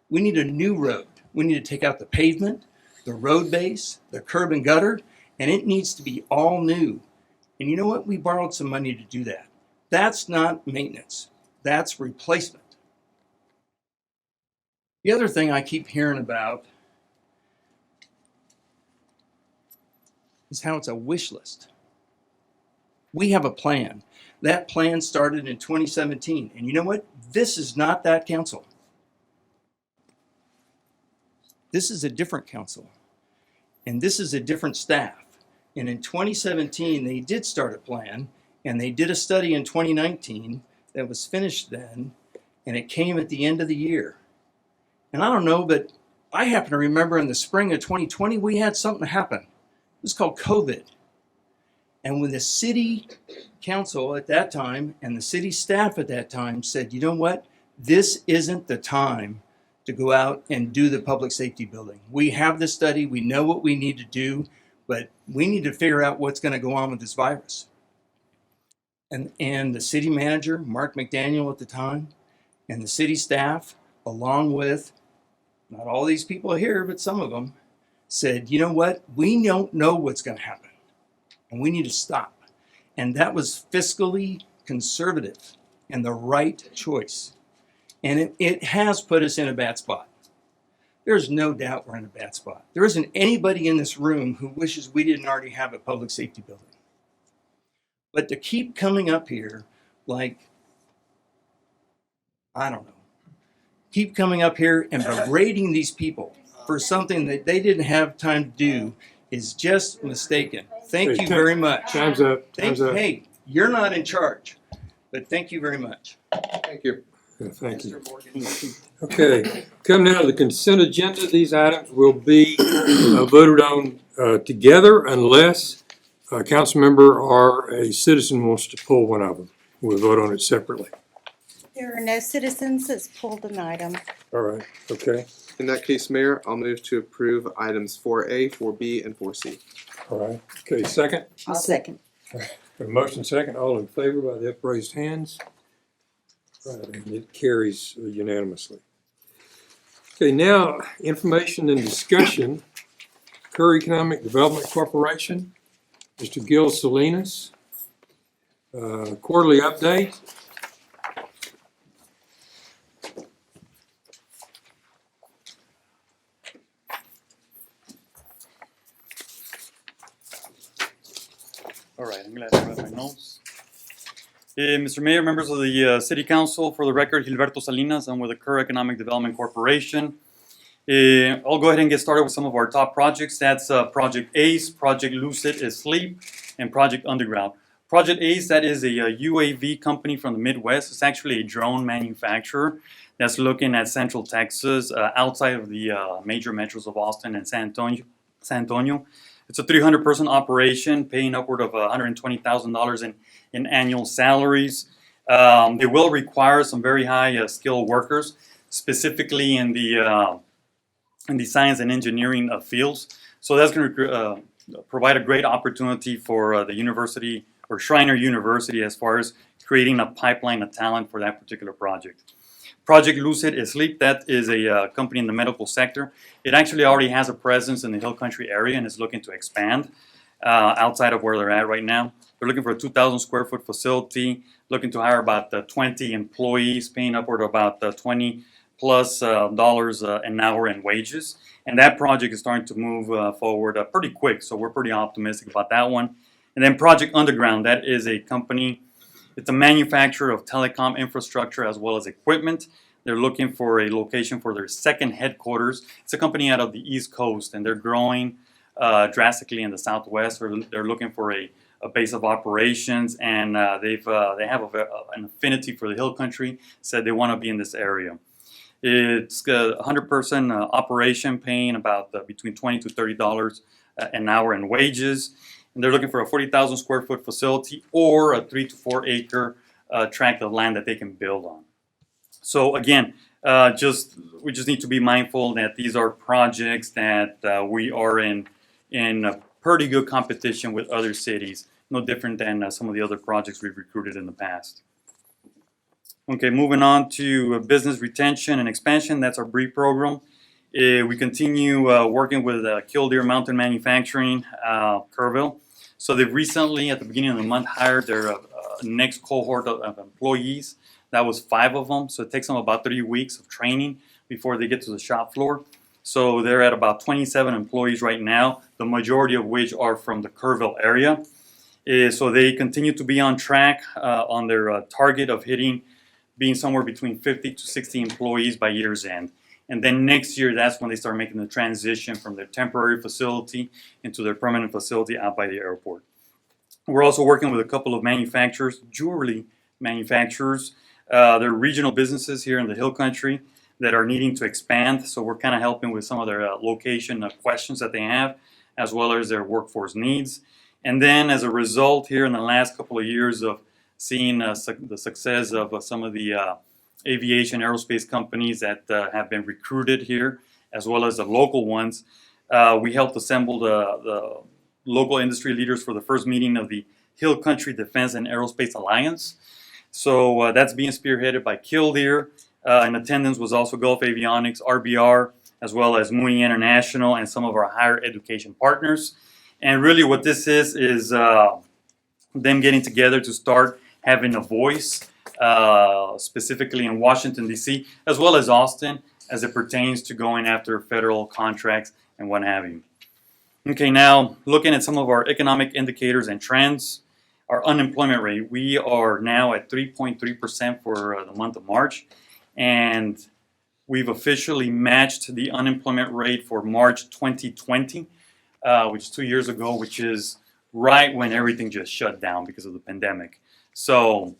Speaker 16: We need a new road. We need to take out the pavement, the road base, the curb and gutter, and it needs to be all new. And you know what? We borrowed some money to do that. That's not maintenance. That's replacement. The other thing I keep hearing about is how it's a wish list. We have a plan. That plan started in 2017. And you know what? This is not that council. This is a different council. And this is a different staff. And in 2017, they did start a plan, and they did a study in 2019 that was finished then, and it came at the end of the year. And I don't know, but I happen to remember in the spring of 2020, we had something happen. It was called COVID. And when the city council at that time and the city staff at that time said, you know what, this isn't the time to go out and do the public safety building. We have the study, we know what we need to do, but we need to figure out what's going to go on with this virus. And the city manager, Mark McDaniel at the time, and the city staff, along with, not all these people here, but some of them, said, you know what, we don't know what's going to happen, and we need to stop. And that was fiscally conservative and the right choice. And it has put us in a bad spot. There's no doubt we're in a bad spot. There isn't anybody in this room who wishes we didn't already have a public safety building. But to keep coming up here like, I don't know, keep coming up here and berating these people for something that they didn't have time to do is just mistaken. Thank you very much.
Speaker 1: Time's up. Time's up.
Speaker 16: Hey, you're not in charge, but thank you very much.
Speaker 4: Thank you.
Speaker 1: Yeah, thank you. Okay, coming now to the consent agenda, these items will be voted on together unless a council member or a citizen wants to pull one of them. We'll vote on it separately.
Speaker 6: There are no citizens that's pulled an item.
Speaker 1: All right, okay.
Speaker 4: In that case, Mayor, I'll move to approve items 4A, 4B, and 4C.
Speaker 1: All right, okay, second?
Speaker 2: I'll second.
Speaker 1: A motion second, all in favor by the upraised hands? Right, and it carries unanimously. Okay, now, information and discussion. Kerr Economic Development Corporation, Mr. Gil Salinas. Quarterly update.
Speaker 17: All right, I'm glad I have my notes. Mr. Mayor, members of the City Council, for the record, Gilberto Salinas. I'm with the Kerr Economic Development Corporation. I'll go ahead and get started with some of our top projects. That's Project ACE, Project Lucid Asleep, and Project Underground. Project ACE, that is a UAV company from the Midwest. It's actually a drone manufacturer that's looking at Central Texas, outside of the major metros of Austin and San Antonio. It's a 300-person operation, paying upward of $120,000 in annual salaries. They will require some very high skilled workers, specifically in the science and engineering fields. So that's going to provide a great opportunity for the university or Schreiner University as far as creating a pipeline of talent for that particular project. Project Lucid Asleep, that is a company in the medical sector. It actually already has a presence in the Hill Country area and is looking to expand outside of where they're at right now. They're looking for a 2,000 square foot facility, looking to hire about 20 employees, paying upward of about $20 plus an hour in wages. And that project is starting to move forward pretty quick, so we're pretty optimistic about that one. And then Project Underground, that is a company. It's a manufacturer of telecom infrastructure as well as equipment. They're looking for a location for their second headquarters. It's a company out of the East Coast, and they're growing drastically in the Southwest. They're looking for a base of operations, and they have an affinity for the Hill Country. Said they want to be in this area. It's a 100-person operation, paying about between $20 to $30 an hour in wages. And they're looking for a 40,000 square foot facility or a 3 to 4 acre tract of land that they can build on. So again, we just need to be mindful that these are projects that we are in a pretty good competition with other cities, no different than some of the other projects we've recruited in the past. Okay, moving on to business retention and expansion. That's our BREE program. We continue working with Killdeer Mountain Manufacturing, Kerrville. So they've recently, at the beginning of the month, hired their next cohort of employees. That was 5 of them. So it takes them about 3 weeks of training before they get to the shop floor. So they're at about 27 employees right now, the majority of which are from the Kerrville area. So they continue to be on track on their target of being somewhere between 50 to 60 employees by year's end. And then next year, that's when they start making the transition from their temporary facility into their permanent facility out by the airport. We're also working with a couple of manufacturers, jewelry manufacturers. They're regional businesses here in the Hill Country that are needing to expand. So we're kind of helping with some of their location questions that they have, as well as their workforce needs. And then as a result here in the last couple of years of seeing the success of some of the aviation aerospace companies that have been recruited here, as well as the local ones, we helped assemble the local industry leaders for the first meeting of the Hill Country Defense and Aerospace Alliance. So that's being spearheaded by Killdeer. In attendance was also Gulf Avionics, RBR, as well as Mooney International and some of our higher education partners. And really what this is them getting together to start having a voice, specifically in Washington, D.C., as well as Austin, as it pertains to going after federal contracts and what have you. Okay, now looking at some of our economic indicators and trends, our unemployment rate, we are now at 3.3% for the month of March, and we've officially matched the unemployment rate for March 2020, which is 2 years ago, which is right when everything just shut down because of the pandemic. So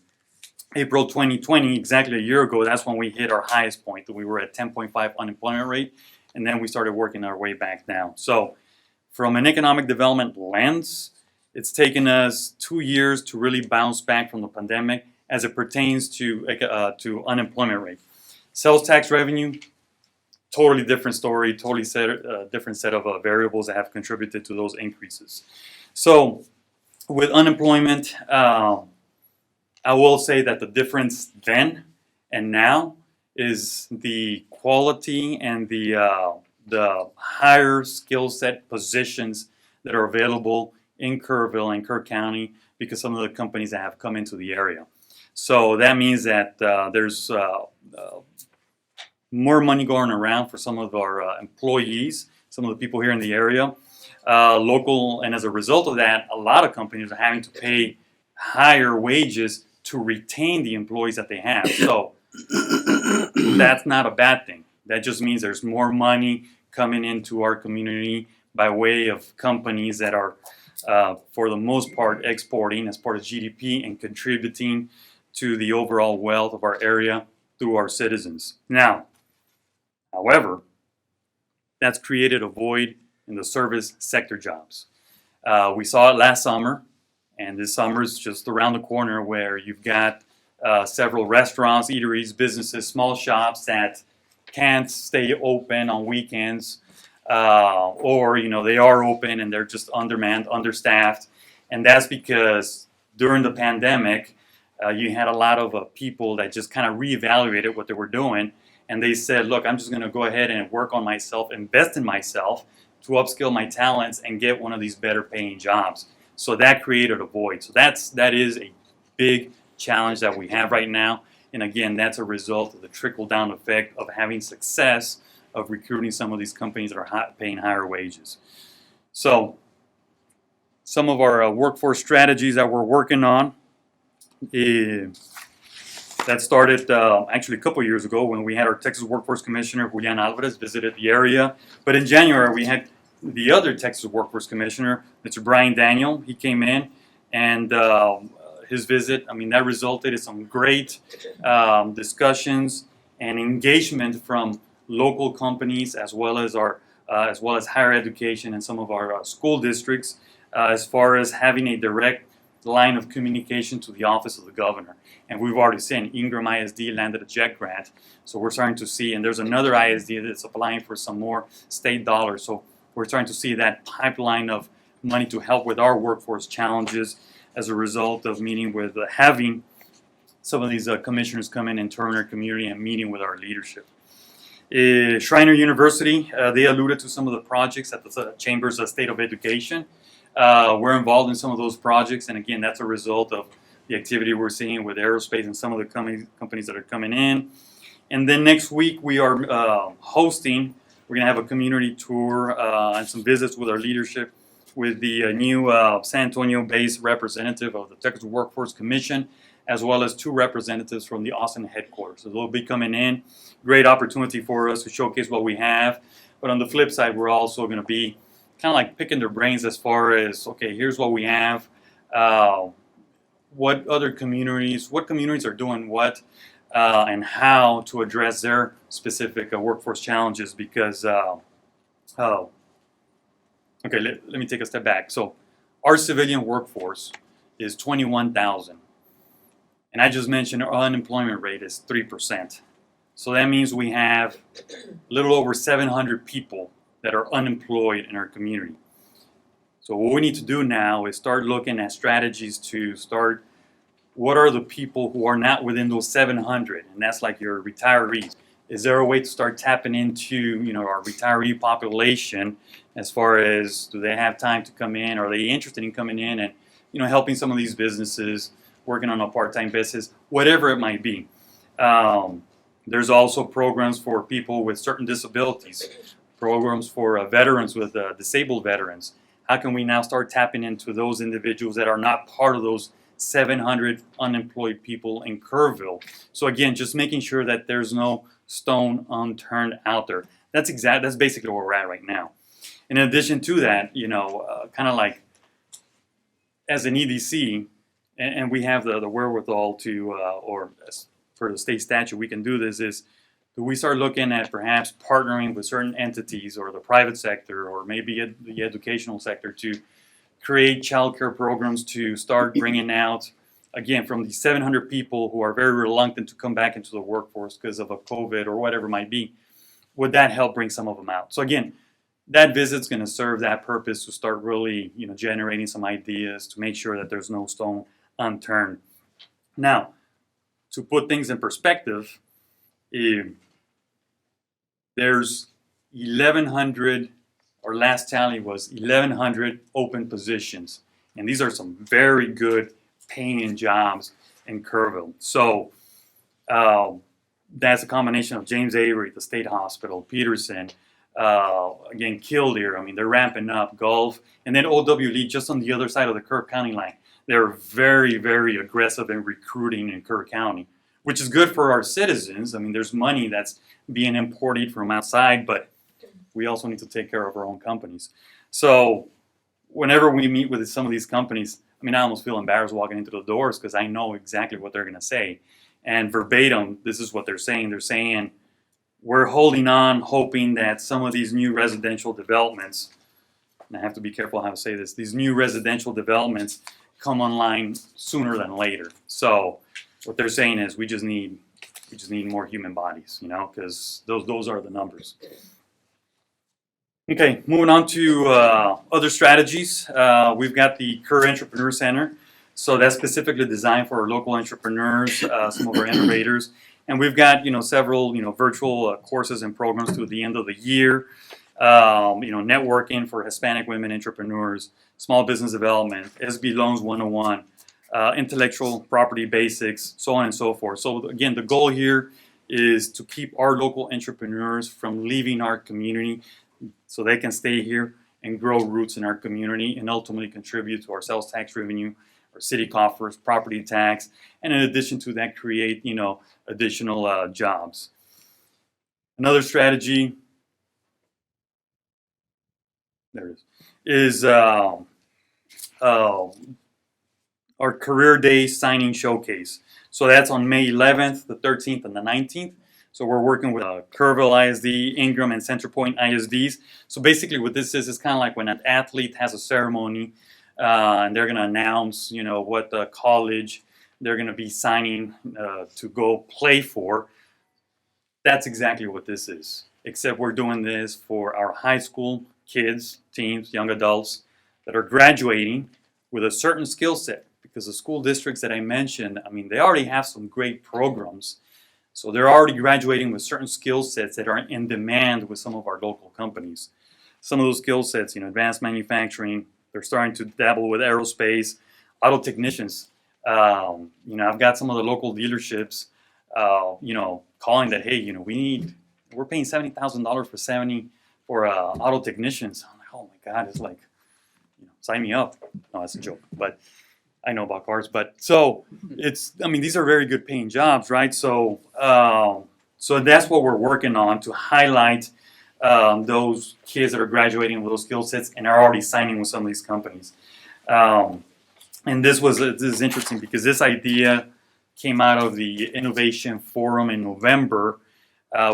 Speaker 17: April 2020, exactly a year ago, that's when we hit our highest point. We were at 10.5 unemployment rate, and then we started working our way back down. So from an economic development lens, it's taken us 2 years to really bounce back from the pandemic as it pertains to unemployment rate. Sales tax revenue, totally different story, totally different set of variables that have contributed to those increases. So with unemployment, I will say that the difference then and now is the quality and the higher skill set positions that are available in Kerrville and Kerr County because some of the companies that have come into the area. So that means that there's more money going around for some of our employees, some of the people here in the area, local, and as a result of that, a lot of companies are having to pay higher wages to retain the employees that they have. So that's not a bad thing. That just means there's more money coming into our community by way of companies that are, for the most part, exporting as part of GDP and contributing to the overall wealth of our area through our citizens. Now, however, that's created a void in the service sector jobs. We saw it last summer, and this summer is just around the corner where you've got several restaurants, eateries, businesses, small shops that can't stay open on weekends, or they are open and they're just undermanned, understaffed, and that's because during the pandemic, you had a lot of people that just kind of reevaluated what they were doing, and they said, look, I'm just going to go ahead and work on myself, invest in myself to upskill my talents and get one of these better paying jobs. So that created a void. So that is a big challenge that we have right now. And again, that's a result of the trickle-down effect of having success of recruiting some of these companies that are paying higher wages. So some of our workforce strategies that we're working on, that started actually a couple years ago when we had our Texas Workforce Commissioner, Julian Alvarez, visited the area. But in January, we had the other Texas Workforce Commissioner, Mr. Brian Daniel. He came in, and his visit, that resulted in some great discussions and engagement from local companies as well as higher education and some of our school districts as far as having a direct line of communication to the office of the governor. And we've already seen Ingram ISD landed a JET grant. So we're starting to see, and there's another ISD that's applying for some more state dollars. So we're starting to see that pipeline of money to help with our workforce challenges as a result of meeting with, having some of these commissioners come in and turn our community and meeting with our leadership. Schreiner University, they alluded to some of the projects at the Chamber's State of Education. We're involved in some of those projects, and again, that's a result of the activity we're seeing with aerospace and some of the companies that are coming in. And then next week we are hosting, we're going to have a community tour and some visits with our leadership with the new San Antonio-based representative of the Texas Workforce Commission, as well as 2 representatives from the Austin headquarters. So they'll be coming in. Great opportunity for us to showcase what we have. But on the flip side, we're also going to be kind of like picking their brains as far as, okay, here's what we have. What communities are doing what, and how to address their specific workforce challenges. Because, okay, let me take a step back. So our civilian workforce is 21,000. And I just mentioned our unemployment rate is 3%. So that means we have a little over 700 people that are unemployed in our community. So what we need to do now is start looking at strategies to start, what are the people who are not within those 700? And that's like your retirees. Is there a way to start tapping into, our retiree population as far as, do they have time to come in? Are they interested in coming in and, helping some of these businesses, working on a part-time basis, whatever it might be. There's also programs for people with certain disabilities, programs for veterans with disabled veterans. How can we now start tapping into those individuals that are not part of those 700 unemployed people in Kerrville? So again, just making sure that there's no stone unturned out there. That's basically where we're at right now. In addition to that, kind of like as an EDC, and we have the wherewithal to, or as per the state statute, we can do this, is do we start looking at perhaps partnering with certain entities or the private sector or maybe the educational sector to create childcare programs to start bringing out, again, from the 700 people who are very reluctant to come back into the workforce because of a COVID or whatever it might be. Would that help bring some of them out? So again, that visit's going to serve that purpose to start really, generating some ideas to make sure that there's no stone unturned. Now, to put things in perspective, there's 1,100, our last tally was 1,100 open positions. And these are some very good paying jobs in Kerrville. So that's a combination of James Avery, the state hospital, Pearson, again, Killdeer. I mean, they're ramping up, Gulf, and then OWL just on the other side of the Kerr County line. They're very, very aggressive in recruiting in Kerr County, which is good for our citizens. I mean, there's money that's being imported from outside, but we also need to take care of our own companies. So whenever we meet with some of these companies, I mean, I almost feel embarrassed walking into the doors because I know exactly what they're going to say. And verbatim, this is what they're saying. They're saying, we're holding on, hoping that some of these new residential developments, and I have to be careful how to say this, these new residential developments come online sooner than later. So what they're saying is we just need more human bodies, because those are the numbers. Okay, moving on to other strategies. We've got the Kerr Entrepreneur Center. So that's specifically designed for our local entrepreneurs, some of our innovators. And we've got, several, virtual courses and programs through the end of the year. Networking for Hispanic women entrepreneurs, small business development, SB Loans 101, intellectual property basics, so on and so forth. So again, the goal here is to keep our local entrepreneurs from leaving our community so they can stay here and grow roots in our community and ultimately contribute to our sales tax revenue, our city coffers, property tax, and in addition to that, create, additional jobs. Another strategy, there it is our Career Day Signing Showcase. So that's on May 11th, the 13th, and the 19th. So we're working with Kerrville ISD, Ingram, and Centerpoint ISDs. So basically what this is kind of like when an athlete has a ceremony and they're going to announce, what the college they're going to be signing to go play for. That's exactly what this is, except we're doing this for our high school kids, teens, young adults that are graduating with a certain skill set, because the school districts that I mentioned, they already have some great programs. So they're already graduating with certain skill sets that are in demand with some of our local companies. Some of those skill sets, advanced manufacturing, they're starting to dabble with aerospace, auto technicians. I've got some of the local dealerships, calling that, hey, we're paying $70,000 for auto technicians. I'm like, oh my God, it's like, sign me up. No, that's a joke, but I know about cars. But so these are very good paying jobs, right? So, so that's what we're working on, to highlight those kids that are graduating with those skill sets and are already signing with some of these companies. And this is interesting because this idea came out of the Innovation Forum in November.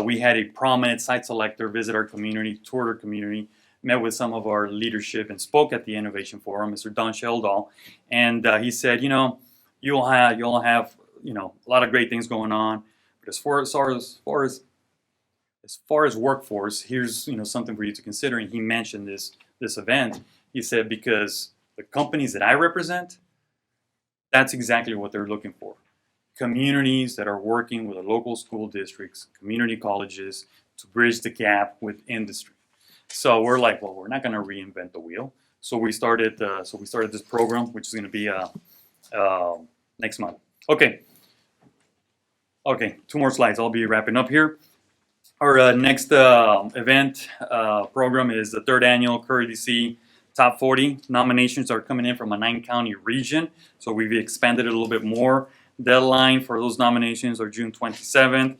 Speaker 17: We had a prominent site selector visit our community, toured our community, met with some of our leadership, and spoke at the Innovation Forum, Mr. Don Sheldall. And he said, you'll have a lot of great things going on, but as far as workforce, here's something for you to consider. And he mentioned this event. He said, because the companies that I represent, that's exactly what they're looking for. Communities that are working with the local school districts, community colleges, to bridge the gap with industry. So we're like, well, we're not going to reinvent the wheel. So we started this program, which is going to be next month. Okay, 2 more slides. I'll be wrapping up here. Our next event program is the 3rd annual Curry Top 40. Nominations are coming in from a 9-county region, so we've expanded it a little bit more. Deadline for those nominations are June 27th.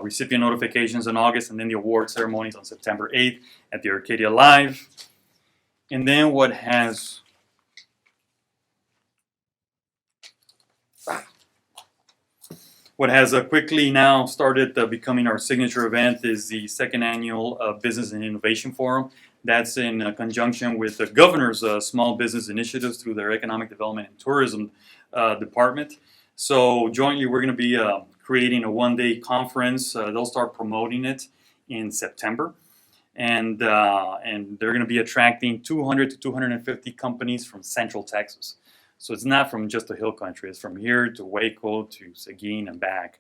Speaker 17: Recipient notifications in August, and then the award ceremonies on September 8th at the Arcadia Live. And then what has quickly now started becoming our signature event is the 2nd annual Business and Innovation Forum. That's in conjunction with the governor's small business initiatives through their Economic Development and Tourism department. So jointly, we're going to be creating a 1-day conference. They'll start promoting it in September, and they're going to be attracting 200 to 250 companies from Central Texas. So it's not from just the hill country. It's from here to Waco to Seguin and back.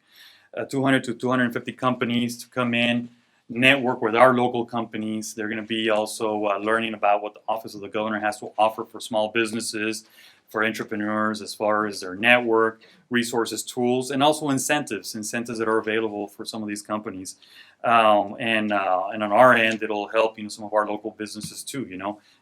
Speaker 17: 200 to 250 companies to come in, network with our local companies. They're going to be also learning about what the Office of the Governor has to offer for small businesses, for entrepreneurs, as far as their network, resources, tools, and also incentives that are available for some of these companies. And on our end, it'll help some of our local businesses too.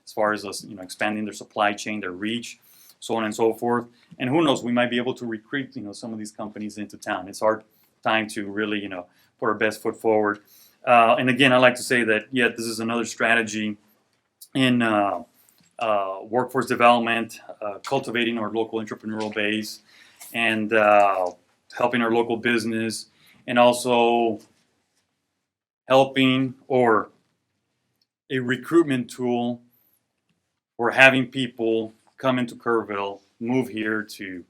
Speaker 17: As far as us, expanding their supply chain, their reach, so on and so forth. And who knows, we might be able to recruit some of these companies into town. It's our time to really put our best foot forward. And again, I like to say that this is another strategy in workforce development, cultivating our local entrepreneurial base, and helping our local business, and also helping or a recruitment tool for having people come into Kerrville, move here to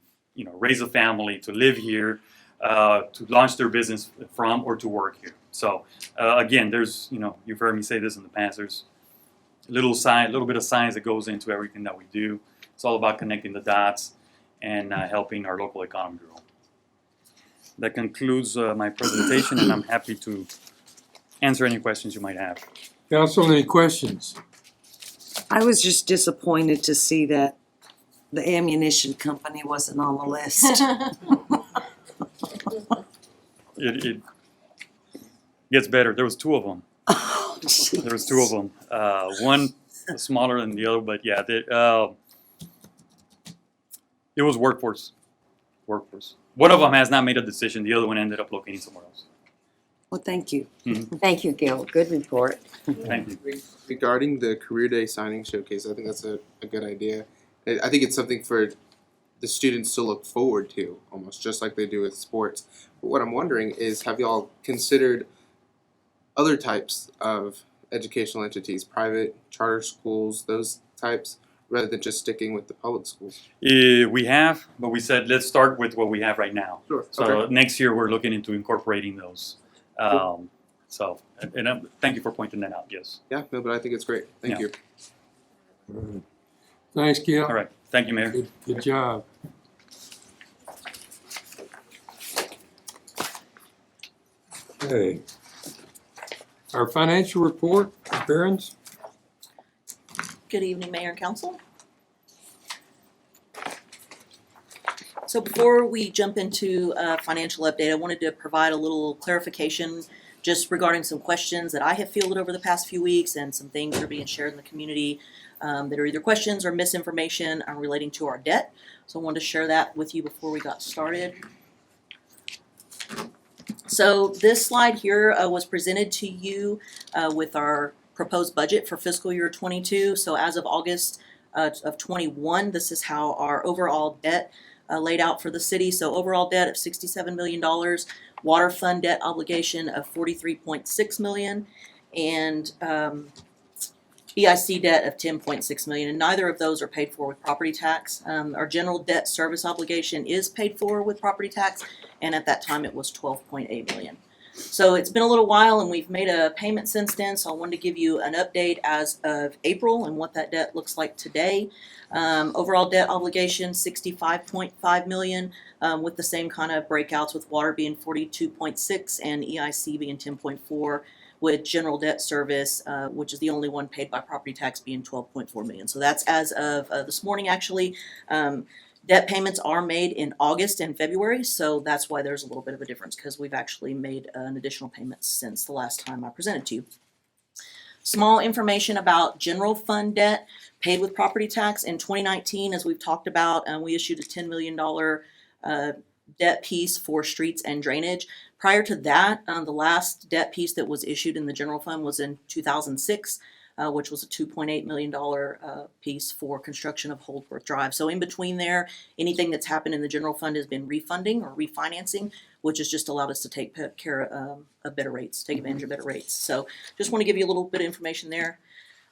Speaker 17: raise a family, to live here, to launch their business from, or to work here. So again, there's you've heard me say this in the past, there's a little bit of science that goes into everything that we do. It's all about connecting the dots and helping our local economy grow. That concludes my presentation, and I'm happy to answer any questions you might have.
Speaker 1: Council, any questions?
Speaker 18: I was just disappointed to see that the ammunition company wasn't on the list.
Speaker 17: It gets better. There was 2 of them.
Speaker 18: Oh,
Speaker 17: there was 2 of them. One smaller than the other, but yeah, it was workforce. One of them has not made a decision. The other one ended up locating somewhere else.
Speaker 18: Well, thank you.
Speaker 17: Mm-hmm.
Speaker 2: Thank you, Gil. Good report.
Speaker 17: Thank you.
Speaker 4: Regarding the Career Day signing showcase, I think that's a good idea. I think it's something for the students to look forward to, almost just like they do with sports. But what I'm wondering is, have y'all considered other types of educational entities, private, charter schools, those types? rather than just sticking with the public schools?
Speaker 17: We have, but we said let's start with what we have right now.
Speaker 4: Sure.
Speaker 17: So
Speaker 4: Okay.
Speaker 17: next year we're looking into incorporating those. So, thank you for pointing that out. Yes.
Speaker 4: Yeah, no, but I think it's great. Thank
Speaker 17: Yeah.
Speaker 4: you.
Speaker 1: Thanks, Gil.
Speaker 17: All right. Thank you, Mayor.
Speaker 1: Good job. Okay. Our financial report, Barron's.
Speaker 19: Good evening, Mayor and Council. So before we jump into a financial update, I wanted to provide a little clarification just regarding some questions that I have fielded over the past few weeks and some things that are being shared in the community that are either questions or misinformation relating to our debt. So I wanted to share that with you before we got started. So this slide here was presented to you with our proposed budget for fiscal year 22. So as of August of 21, this is how our overall debt laid out for the city. So overall debt of $67 million, water fund debt obligation of $43.6 million, and EIC debt of $10.6 million. And neither of those are paid for with property tax. Our general debt service obligation is paid for with property tax, and at that time it was $12.8 million. So it's been a little while and we've made a payment since then, so I wanted to give you an update as of April and what that debt looks like today. Overall debt obligation $65.5 million, with the same kind of breakouts, with water being 42.6 and EIC being 10.4, with general debt service, which is the only one paid by property tax, being 12.4 million. So that's as of this morning actually. Debt payments are made in August and February, so that's why there's a little bit of a difference, because we've actually made an additional payment since the last time I presented to you. Small information about general fund debt paid with property tax. In 2019, as we've talked about, we issued a $10 million debt piece for streets and drainage. Prior to that, the last debt piece that was issued in the general fund was in 2006. Which was a $2.8 million piece for construction of Holdworth Drive. So in between there, anything that's happened in the general fund has been refunding or refinancing, which has just allowed us to take care of better rates, take advantage of better rates. So just want to give you a little bit of information there.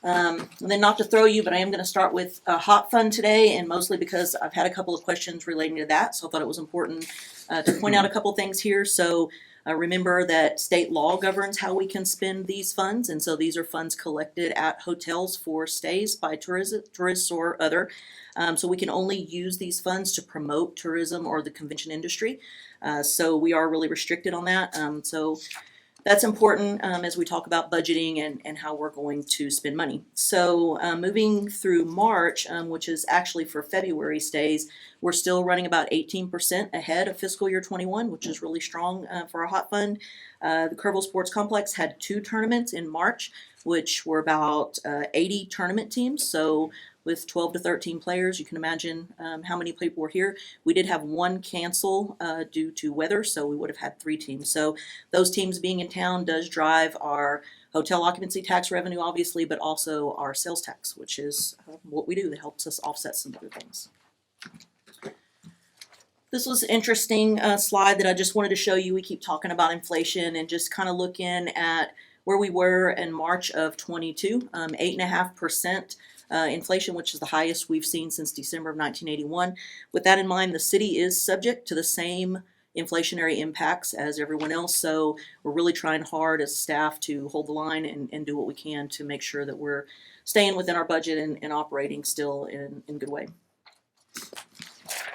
Speaker 19: And then not to throw you, but I am going to start with hot fund today, and mostly because I've had a couple of questions relating to that, so I thought it was important to point out a couple things here. So remember that state law governs how we can spend these funds, and so these are funds collected at hotels for stays by tourists or other. So we can only use these funds to promote tourism or the convention industry. So we are really restricted on that. So that's important as we talk about budgeting and how we're going to spend money. So moving through March, which is actually for February stays, we're still running about 18% ahead of fiscal year 21, which is really strong for a hot fund. The Kerrville Sports Complex had 2 tournaments in March, which were about 80 tournament teams. So with 12 to 13 players, you can imagine how many people were here. We did have 1 cancel due to weather, so we would have had 3 teams. So those teams being in town does drive our hotel occupancy tax revenue, obviously, but also our sales tax, which is what we do that helps us offset some other things. This was an interesting slide that I just wanted to show you. We keep talking about inflation and just kind of looking at where we were in March of 22, 8.5%. Inflation, which is the highest we've seen since December of 1981. With that in mind, the city is subject to the same inflationary impacts as everyone else, so we're really trying hard as staff to hold the line and do what we can to make sure that we're staying within our budget and operating still in a good way.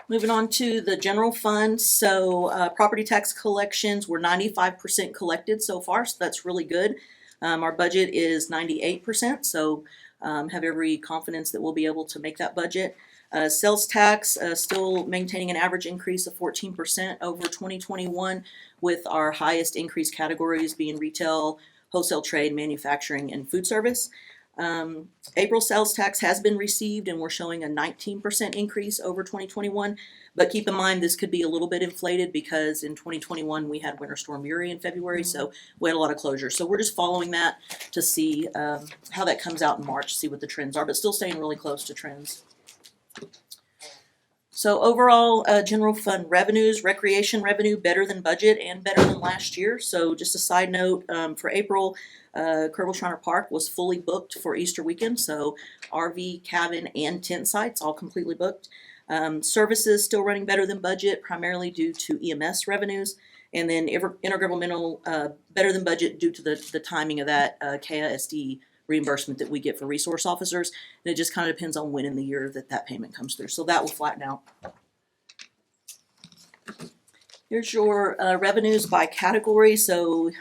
Speaker 19: Moving on to the general fund, so property tax collections were 95% collected so far, so that's really good. Our budget is 98%, so have every confidence that we'll be able to make that budget. Sales tax still maintaining an average increase of 14% over 2021, with our highest increase categories being retail, wholesale trade, manufacturing, and food service. April sales tax has been received, and we're showing a 19% increase over 2021. But keep in mind, this could be a little bit inflated because in 2021 we had Winter Storm Uri in February, so we had a lot of closures. So we're just following that to see how that comes out in March, see what the trends are, but still staying really close to trends. So overall, general fund revenues, recreation revenue better than budget and better than last year. So just a side note, for April, Kerrville Shriner Park was fully booked for Easter weekend. So RV, cabin, and tent sites all completely booked. Services still running better than budget, primarily due to EMS revenues. And then intergovernmental better than budget due to the timing of that KISD reimbursement that we get for resource officers. And it just kind of depends on when in the year that payment comes through. So that will flatten out. Here's your revenues by category. So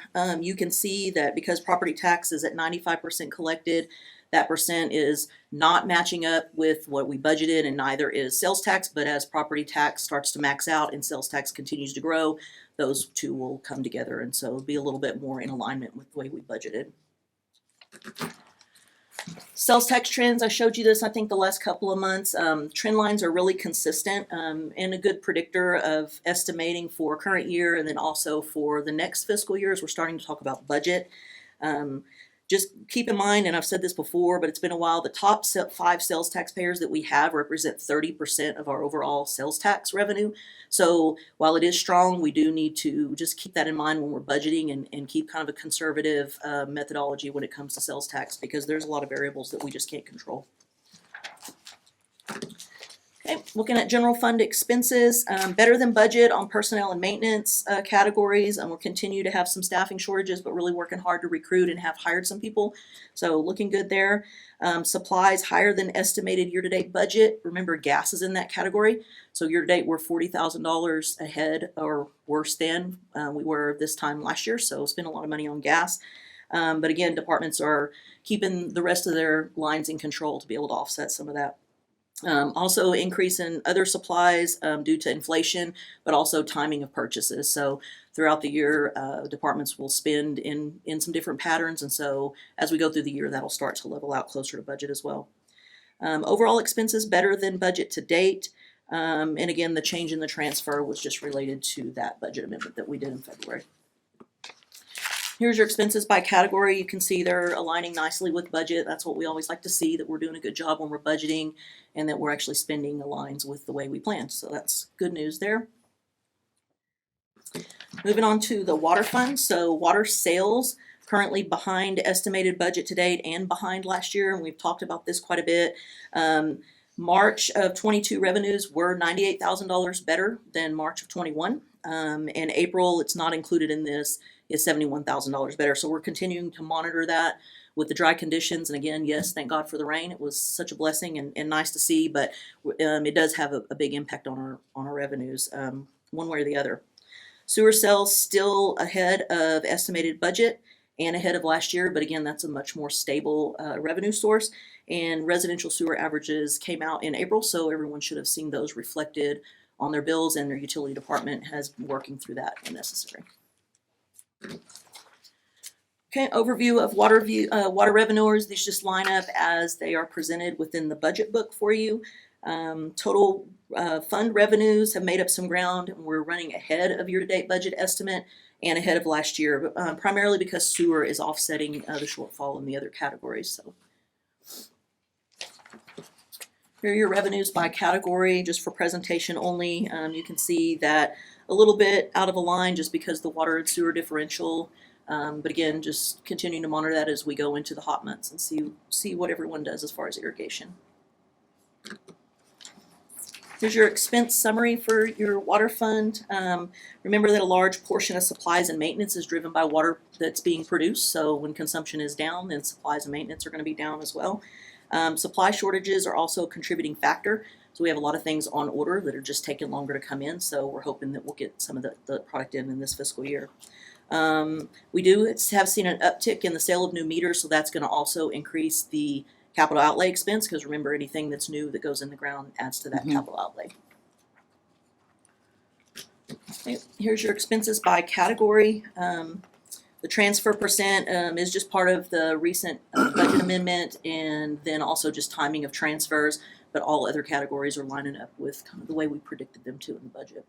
Speaker 19: you can see that because property tax is at 95% collected, that percent is not matching up with what we budgeted, and neither is sales tax. But as property tax starts to max out and sales tax continues to grow, those two will come together, and so it'll be a little bit more in alignment with the way we budgeted. Sales tax trends, I showed you this, I think, the last couple of months. Trend lines are really consistent and a good predictor of estimating for current year and then also for the next fiscal year as we're starting to talk about budget. Just keep in mind, and I've said this before, but it's been a while, the top 5 sales taxpayers that we have represent 30% of our overall sales tax revenue. So while it is strong, we do need to just keep that in mind when we're budgeting and keep kind of a conservative methodology when it comes to sales tax, because there's a lot of variables that we just can't control. Okay, looking at general fund expenses, better than budget on personnel and maintenance categories, and we'll continue to have some staffing shortages, but really working hard to recruit and have hired some people. So looking good there. Supplies higher than estimated year-to-date budget. Remember, gas is in that category. So year-to-date we're $40,000 ahead or worse than we were this time last year. So spend a lot of money on gas. But again, departments are keeping the rest of their lines in control to be able to offset some of that. Also increase in other supplies due to inflation, but also timing of purchases. So throughout the year, departments will spend in some different patterns. And so as we go through the year, that'll start to level out closer to budget as well. Overall expenses better than budget to date. And again, the change in the transfer was just related to that budget amendment that we did in February. Here's your expenses by category. You can see they're aligning nicely with budget. That's what we always like to see, that we're doing a good job when we're budgeting and that we're actually spending aligns with the way we planned. So that's good news there. Moving on to the water fund. So water sales currently behind estimated budget to date and behind last year. And we've talked about this quite a bit. March of 22 revenues were $98,000 better than March of 21. And April, it's not included in this, is $71,000 better. So we're continuing to monitor that with the dry conditions. And again, yes, thank God for the rain. It was such a blessing and nice to see, but it does have a big impact on our revenues one way or the other. Sewer sales still ahead of estimated budget and ahead of last year, but again, that's a much more stable revenue source. And residential sewer averages came out in April, so everyone should have seen those reflected on their bills, and their utility department has been working through that when necessary. Okay, overview of water revenues. These just line up as they are presented within the budget book for you. Total fund revenues have made up some ground, and we're running ahead of year-to-date budget estimate and ahead of last year, primarily because sewer is offsetting the shortfall in the other categories. So here are your revenues by category, just for presentation only. You can see that a little bit out of a line just because the water and sewer differential. But again, just continuing to monitor that as we go into the hot months and see what everyone does as far as irrigation. Here's your expense summary for your water fund. Remember that a large portion of supplies and maintenance is driven by water that's being produced. So when consumption is down, then supplies and maintenance are going to be down as well. Supply shortages are also a contributing factor. So we have a lot of things on order that are just taking longer to come in. So we're hoping that we'll get some of the product in this fiscal year. We have seen an uptick in the sale of new meters, so that's going to also increase the capital outlay expense, because remember, anything that's new that goes in the ground adds to that capital outlay. Okay, here's your expenses by category. The transfer percent is just part of the recent budget amendment, and then also just timing of transfers, but all other categories are lining up with kind of the way we predicted them to in the budget.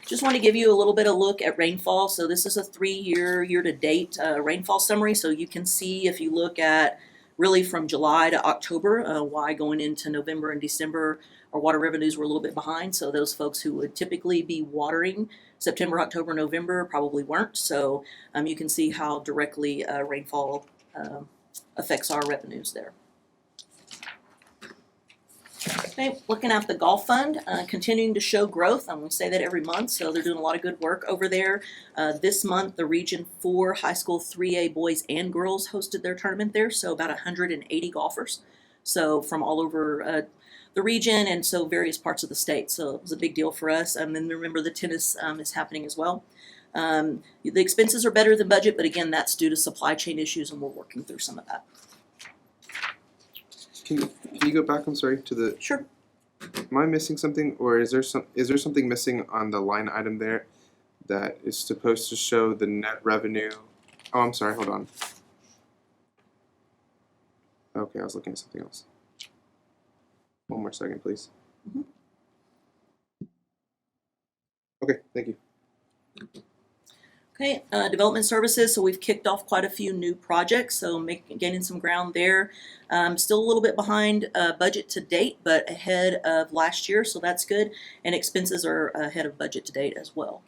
Speaker 19: Just want to give you a little bit of look at rainfall. So this is a 3-year, year-to-date rainfall summary. So you can see, if you look at really from July to October, why going into November and December our water revenues were a little bit behind. So those folks who would typically be watering September, October, November probably weren't. So you can see how directly rainfall affects our revenues there. Okay, looking at the golf fund, continuing to show growth. We say that every month, so they're doing a lot of good work over there. This month, the Region 4 High School 3A boys and girls hosted their tournament there, so about 180 golfers. So from all over the region and so various parts of the state. So it was a big deal for us. And then remember the tennis is happening as well. The expenses are better than budget, but again, that's due to supply chain issues, and we're working through some of that.
Speaker 4: Can you go back? I'm sorry to the.
Speaker 19: Sure.
Speaker 4: Am I missing something, or is there something missing on the line item there that is supposed to show the net revenue? Oh, I'm sorry. Hold on. Okay, I was looking at something else. One more second, please.
Speaker 19: Mm-hmm.
Speaker 4: Okay, thank you.
Speaker 19: Okay, development services. So we've kicked off quite a few new projects, so gaining some ground there. Still a little bit behind budget to date, but ahead of last year, so that's good. And expenses are ahead of budget to date as well.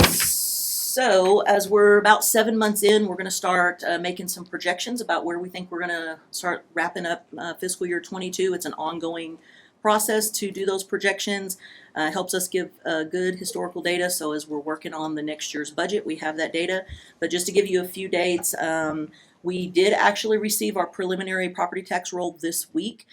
Speaker 19: So as we're about 7 months in, we're going to start making some projections about where we think we're going to start wrapping up fiscal year 22. It's an ongoing process to do those projections. Helps us give good historical data, so as we're working on the next year's budget, we have that data. But just to give you a few dates, we did actually receive our preliminary property tax roll this week.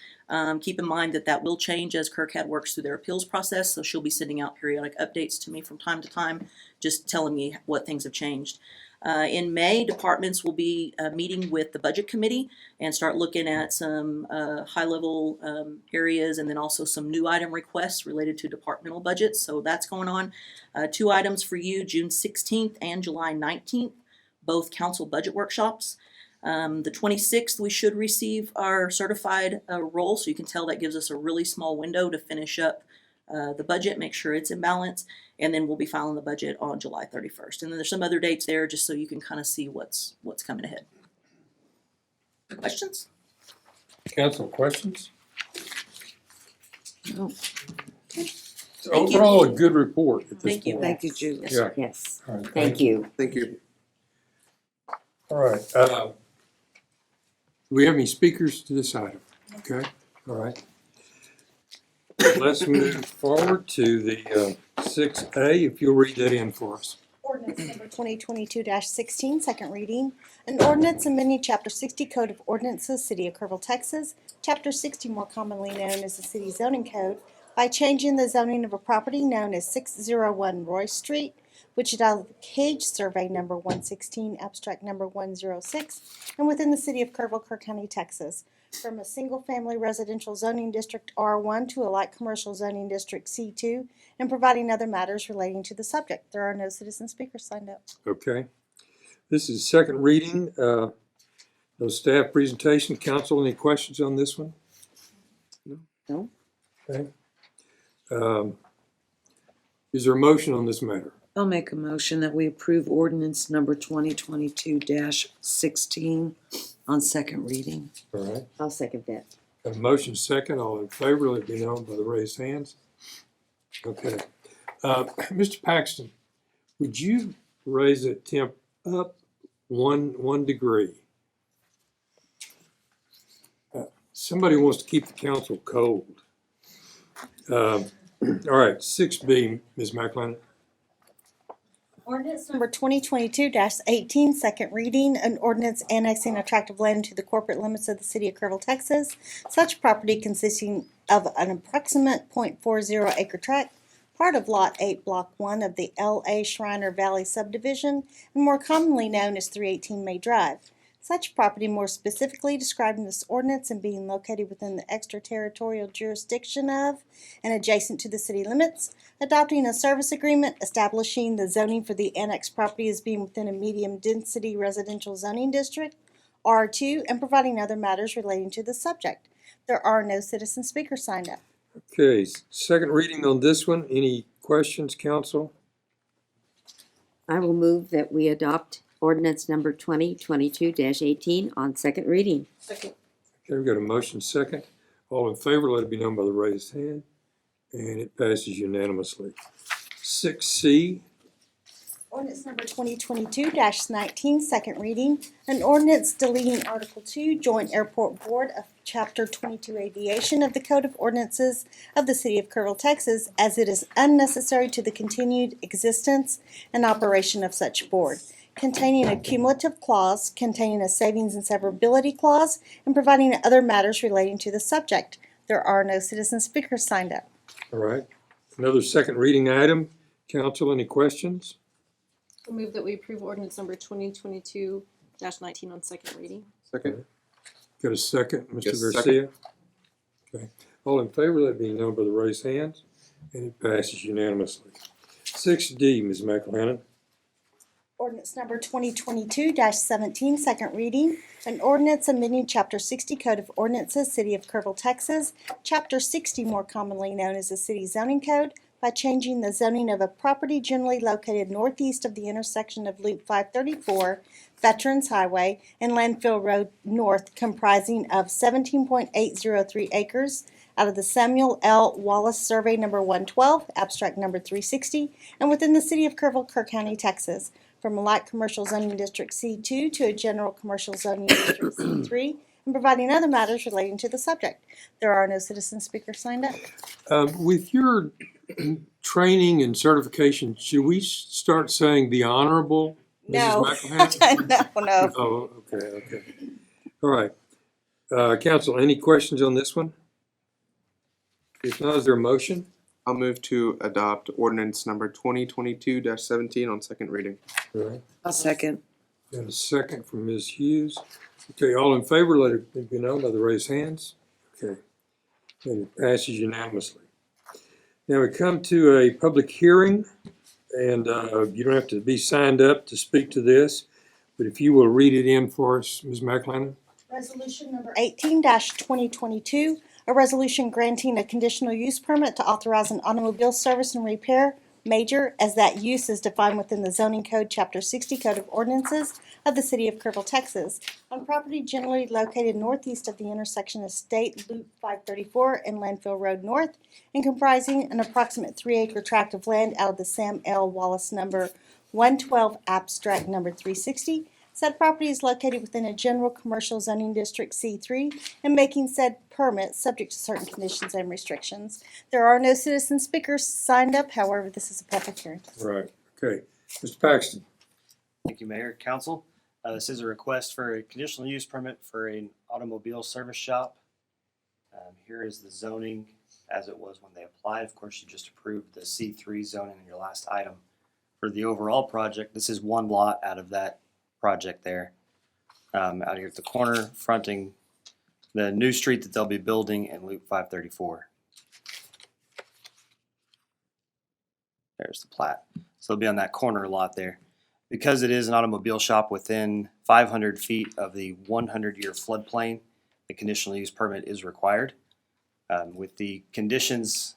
Speaker 19: Keep in mind that that will change as Kirk works through their appeals process, so she'll be sending out periodic updates to me from time to time, just telling me what things have changed. In May, departments will be meeting with the budget committee and start looking at some high-level areas, and then also some new item requests related to departmental budgets. So that's going on. 2 items for you, June 16th and July 19th, both council budget workshops. The 26th, we should receive our certified roll, so you can tell that gives us a really small window to finish up the budget, make sure it's in balance, and then we'll be filing the budget on July 31st. And then there's some other dates there just so you can kind of see what's coming ahead. Questions?
Speaker 1: Council, questions?
Speaker 18: No.
Speaker 1: It's overall a good report at this
Speaker 19: Thank you.
Speaker 1: point.
Speaker 18: Thank you, Julie.
Speaker 1: Yeah.
Speaker 2: Yes,
Speaker 1: All right,
Speaker 2: thank you.
Speaker 4: Thank you.
Speaker 1: All right. Do we have any speakers to this item? Okay, all right. Let's move forward to the 6A, if you'll read that in for us.
Speaker 6: Ordinance number 2022-16, second reading. An ordinance amending Chapter 60 Code of Ordinances, City of Kerrville, Texas, Chapter 60 more commonly known as the City Zoning Code, by changing the zoning of a property known as 601 Royce Street, which is out of Cage Survey number 116, abstract number 106, and within the City of Kerrville, Kerr County, Texas, from a single-family residential zoning district R1 to a light commercial zoning district C2, and providing other matters relating to the subject. There are no citizen speakers signed up.
Speaker 1: Okay. This is second reading. No staff presentation. Council, any questions on this one?
Speaker 2: No.
Speaker 1: Okay. Is there a motion on this matter?
Speaker 18: I'll make a motion that we approve ordinance number 2022-16 on second reading.
Speaker 1: All right.
Speaker 2: I'll second that.
Speaker 1: Got a motion second. All in favor, let it be known by the raised hands. Okay. Mr. Paxton, would you raise the temp up one degree? Somebody wants to keep the council cold. All right, 6B, Ms. McLennan.
Speaker 6: Ordinance number 2022-18, second reading, an ordinance annexing a tract of land to the corporate limits of the City of Kerrville, Texas. Such property consisting of an approximate .40 acre tract, part of Lot 8, Block 1 of the L.A. Shriner Valley subdivision, and more commonly known as 318 May Drive. Such property more specifically described in this ordinance and being located within the extraterritorial jurisdiction of and adjacent to the city limits, adopting a service agreement, establishing the zoning for the annexed property as being within a medium-density residential zoning district, R2, and providing other matters relating to the subject. There are no citizen speakers signed up.
Speaker 1: Okay, second reading on this one. Any questions, council?
Speaker 2: I will move that we adopt ordinance number 2022-18 on second reading.
Speaker 15: Second.
Speaker 1: Okay, we've got a motion second. All in favor, let it be known by the raised hand. And it passes unanimously. 6C,
Speaker 6: Ordinance number 2022-19, second reading. An ordinance deleting Article 2, Joint Airport Board of Chapter 22 Aviation of the Code of Ordinances of the City of Kerrville, Texas, as it is unnecessary to the continued existence and operation of such board, containing a cumulative clause, containing a savings and severability clause, and providing other matters relating to the subject. There are no citizen speakers signed up.
Speaker 1: all right. Another second reading item. Council, any questions?
Speaker 20: I move that we approve ordinance number 2022-19 on second reading.
Speaker 4: Second.
Speaker 1: Got a second, Mr.
Speaker 4: Yes,
Speaker 1: Garcia?
Speaker 4: second.
Speaker 1: Okay. All in favor, let it be known by the raised hands. And it passes unanimously. 6D, Ms. McElhannon.
Speaker 6: Ordinance number 2022-17, second reading. An ordinance amending Chapter 60 Code of Ordinances, City of Kerrville, Texas, Chapter 60, more commonly known as the City Zoning Code, by changing the zoning of a property generally located northeast of the intersection of Loop 534, Veterans Highway, and Landfill Road North, comprising of 17.803 acres out of the Samuel L. Wallace Survey number 112, abstract number 360, and within the City of Kerrville, Kerr County, Texas, from a light commercial zoning district C2 to a general commercial zoning district C3, and providing other matters relating to the subject. There are no citizen speakers signed up.
Speaker 1: With your training and certification, should we start saying the Honorable
Speaker 6: No.
Speaker 1: Mrs. McElhannon?
Speaker 6: No.
Speaker 1: Oh, okay. All right. Council, any questions on this one? If not, is there a motion?
Speaker 4: I'll move to adopt ordinance number 2022-17 on second reading.
Speaker 1: All right.
Speaker 18: I'll second.
Speaker 1: Got a second from Ms. Hughes. Okay, all in favor, let it be known by the raised hands. Okay. And it passes unanimously. Now we come to a public hearing, and you don't have to be signed up to speak to this, but if you will read it in for us, Ms. McElhannon.
Speaker 6: Resolution number 18-2022, a resolution granting a conditional use permit to authorize an automobile service and repair major as that use is defined within the zoning code, Chapter 60 Code of Ordinances of the City of Kerrville, Texas, on property generally located northeast of the intersection of State Loop 534 and Landfill Road North, and comprising an approximate 3-acre tract of land out of the Sam L. Wallace number 112, abstract number 360. Said property is located within a general commercial zoning district C3 and making said permit subject to certain conditions and restrictions. There are no citizen speakers signed up, however, this is a public hearing.
Speaker 1: Right, okay. Mr. Paxton.
Speaker 5: Thank you, Mayor, Council. This is a request for a conditional use permit for an automobile service shop. Here is the zoning as it was when they applied. Of course, you just approved the C3 zoning in your last item. For the overall project, this is one lot out of that project there. Out here at the corner, fronting the new street that they'll be building in Loop 534. There's the plat. So they'll be on that corner lot there. Because it is an automobile shop within 500 feet of the 100-year floodplain, the conditional use permit is required. With the conditions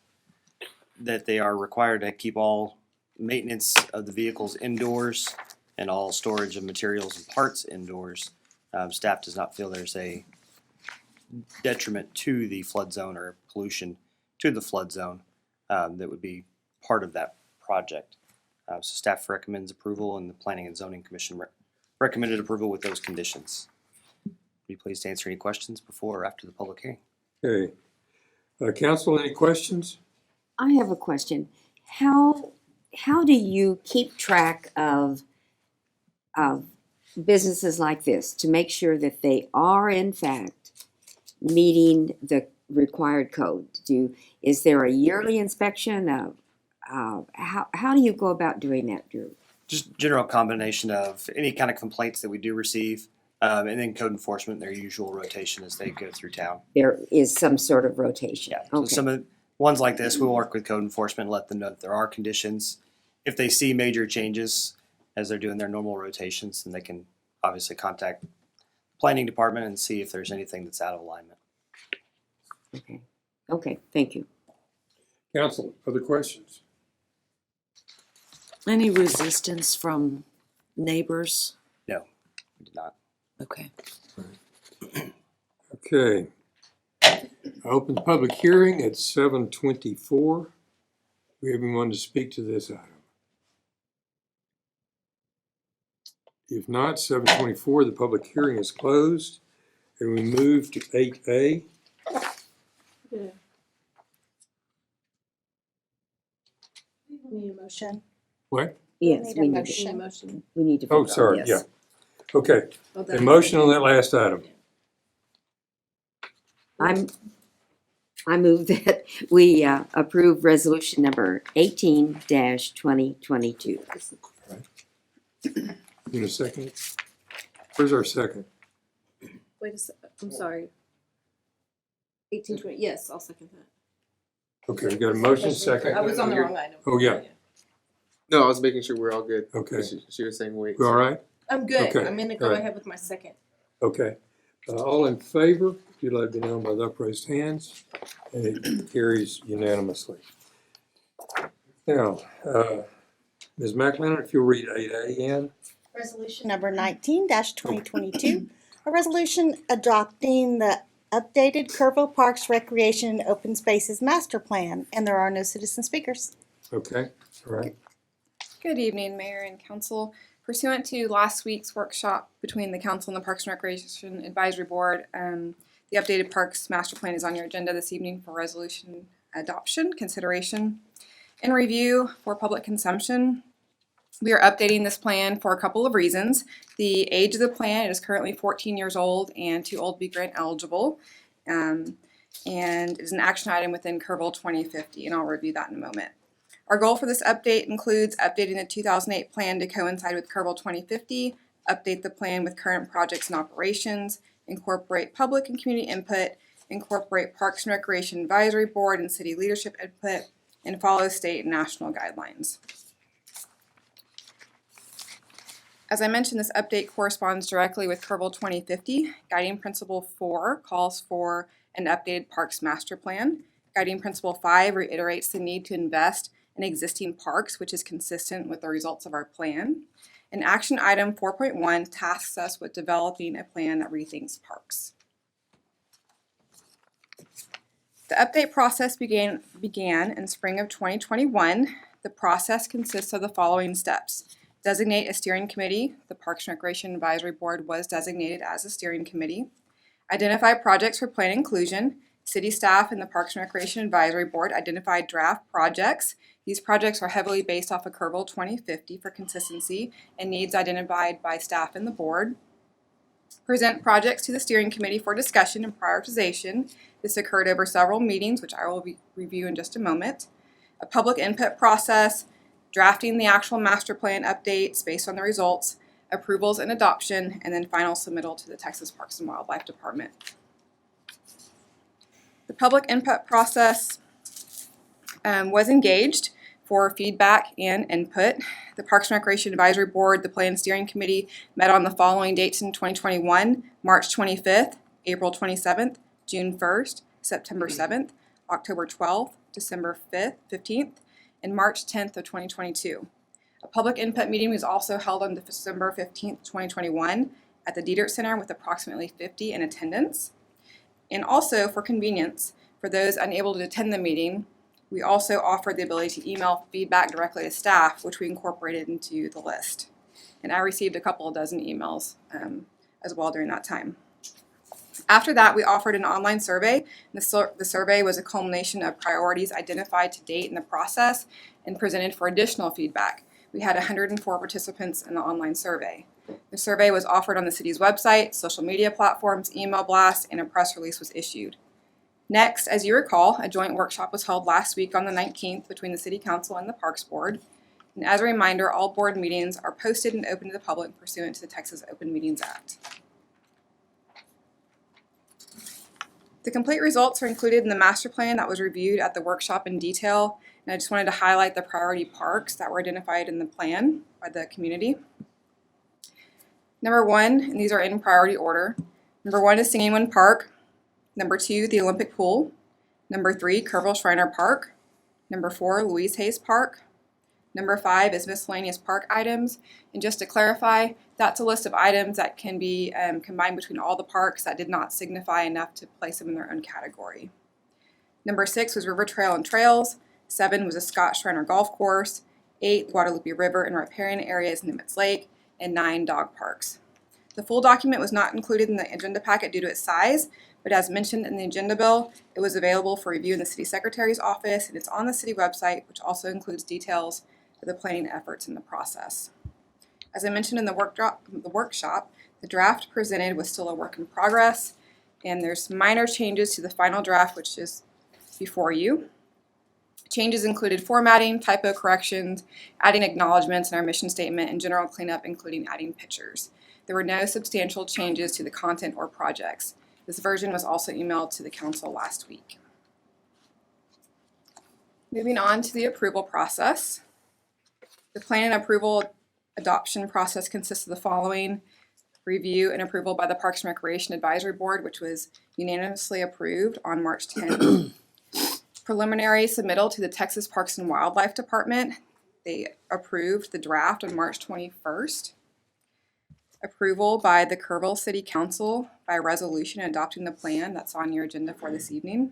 Speaker 5: that they are required to keep all maintenance of the vehicles indoors and all storage of materials and parts indoors, staff does not feel there's a detriment to the flood zone or pollution to the flood zone that would be part of that project. So staff recommends approval, and the Planning and Zoning Commission recommended approval with those conditions. Be pleased to answer any questions before or after the public hearing.
Speaker 1: Okay. Council, any questions?
Speaker 2: I have a question. How do you keep track of businesses like this to make sure that they are in fact meeting the required code? Is there a yearly inspection of how do you go about doing that, Drew?
Speaker 5: Just general combination of any kind of complaints that we do receive, and then code enforcement, their usual rotation as they go through town.
Speaker 2: There is some sort of rotation.
Speaker 5: Yeah. So some of ones like this, we'll work with code enforcement, let them know that there are conditions. If they see major changes as they're doing their normal rotations, then they can obviously contact the planning department and see if there's anything that's out of alignment.
Speaker 2: Okay, thank you.
Speaker 1: Council, other questions?
Speaker 18: Any resistance from neighbors
Speaker 21: We did not.
Speaker 2: Okay.
Speaker 1: Okay. I open the public hearing at 7:24. We have anyone to speak to this item? If not, 7:24, the public hearing is closed, and we move to 8A.
Speaker 6: Need a motion.
Speaker 1: What?
Speaker 2: Yes,
Speaker 6: Need
Speaker 2: we
Speaker 6: a
Speaker 2: need
Speaker 6: motion.
Speaker 20: Motion.
Speaker 2: We need to.
Speaker 1: Oh,
Speaker 2: vote on
Speaker 1: sorry,
Speaker 2: this.
Speaker 1: yeah. Okay,
Speaker 20: Oh,
Speaker 1: a
Speaker 20: that-
Speaker 1: motion on that last item.
Speaker 2: I move that we approve resolution number 18-2022.
Speaker 1: Need a second? Where's our second?
Speaker 20: Wait a sec, I'm sorry. 1820, yes, I'll second that.
Speaker 1: Okay, we got a motion second.
Speaker 20: I was on the wrong item.
Speaker 1: Oh, yeah,
Speaker 4: No, I was making sure we're all good.
Speaker 1: okay.
Speaker 4: She was saying wait.
Speaker 1: You all right?
Speaker 20: I'm good.
Speaker 1: Okay,
Speaker 20: I'm gonna
Speaker 1: all
Speaker 20: go
Speaker 1: right.
Speaker 20: ahead with my second.
Speaker 1: Okay. All in favor, if you'd let me know by the upraised hands, and it carries unanimously. Now, Ms. McLennan, if you'll read 8A in.
Speaker 6: Resolution number 19-2022, a resolution adopting the updated Kerrville Parks Recreation and Open Spaces Master Plan, and there are no citizen speakers.
Speaker 1: Okay, all right.
Speaker 22: Good evening, Mayor and Council. Pursuant to last week's workshop between the Council and the Parks and Recreation Advisory Board, the updated Parks Master Plan is on your agenda this evening for resolution adoption, consideration, and review for public consumption. We are updating this plan for a couple of reasons. The age of the plan, it is currently 14 years old and too old to be grant eligible. And it is an action item within Kerrville 2050, and I'll review that in a moment. Our goal for this update includes updating the 2008 plan to coincide with Kerrville 2050, update the plan with current projects and operations, incorporate public and community input, incorporate Parks and Recreation Advisory Board and city leadership input, and follow state and national guidelines. As I mentioned, this update corresponds directly with Kerrville 2050. Guiding Principle 4 calls for an updated Parks Master Plan. Guiding Principle 5 reiterates the need to invest in existing parks, which is consistent with the results of our plan. And Action Item 4.1 tasks us with developing a plan that rethinks parks. The update process began in spring of 2021. The process consists of the following steps. Designate a steering committee. The Parks and Recreation Advisory Board was designated as a steering committee. Identify projects for plan inclusion. City staff and the Parks and Recreation Advisory Board identified draft projects. These projects are heavily based off of Kerrville 2050 for consistency and needs identified by staff and the board. Present projects to the steering committee for discussion and prioritization. This occurred over several meetings, which I will review in just a moment. A public input process, drafting the actual master plan updates based on the results, approvals and adoption, and then final submittal to the Texas Parks and Wildlife Department. The public input process was engaged for feedback and input. The Parks and Recreation Advisory Board, the Plan Steering Committee met on the following dates in 2021, March 25th, April 27th, June 1st, September 7th, October 12th, December 5th, 15th, and March 10th of 2022. A public input meeting was also held on December 15th, 2021 at the Diedert Center with approximately 50 in attendance. And also for convenience, for those unable to attend the meeting, we also offered the ability to email feedback directly to staff, which we incorporated into the list. And I received a couple of dozen emails as well during that time. After that, we offered an online survey. The survey was a culmination of priorities identified to date in the process and presented for additional feedback. We had 104 participants in the online survey. The survey was offered on the city's website, social media platforms, email blasts, and a press release was issued. Next, as you recall, a joint workshop was held last week on the 19th between the City Council and the Parks Board. And as a reminder, all board meetings are posted and open to the public pursuant to the Texas Open Meetings Act. The complete results are included in the master plan that was reviewed at the workshop in detail, and I just wanted to highlight the priority parks that were identified in the plan by the community. Number 1, and these are in priority order. Number 1 is Singing Wind Park. Number 2, the Olympic Pool. Number 3, Kerrville Shriner Park. Number 4, Louise Hayes Park. Number 5 is miscellaneous park items. And just to clarify, that's a list of items that can be combined between all the parks that did not signify enough to place them in their own category. Number 6 was River Trail and Trails. 7 was a Scott Shriner Golf Course. 8, the Guadalupe River and riparian areas in Nimitz Lake. And 9, dog parks. The full document was not included in the agenda packet due to its size, but as mentioned in the agenda bill, it was available for review in the city secretary's office, and it's on the city website, which also includes details of the planning efforts in the process. As I mentioned in the workshop, the draft presented was still a work in progress, and there's minor changes to the final draft, which is before you. Changes included formatting, typo corrections, adding acknowledgments in our mission statement, and general cleanup, including adding pictures. There were no substantial changes to the content or projects. This version was also emailed to the council last week. Moving on to the approval process. The plan and approval adoption process consists of the following: review and approval by the Parks and Recreation Advisory Board, which was unanimously approved on March 10th. Preliminary submittal to the Texas Parks and Wildlife Department. They approved the draft on March 21st. Approval by the Kerrville City Council by resolution adopting the plan that's on your agenda for this evening.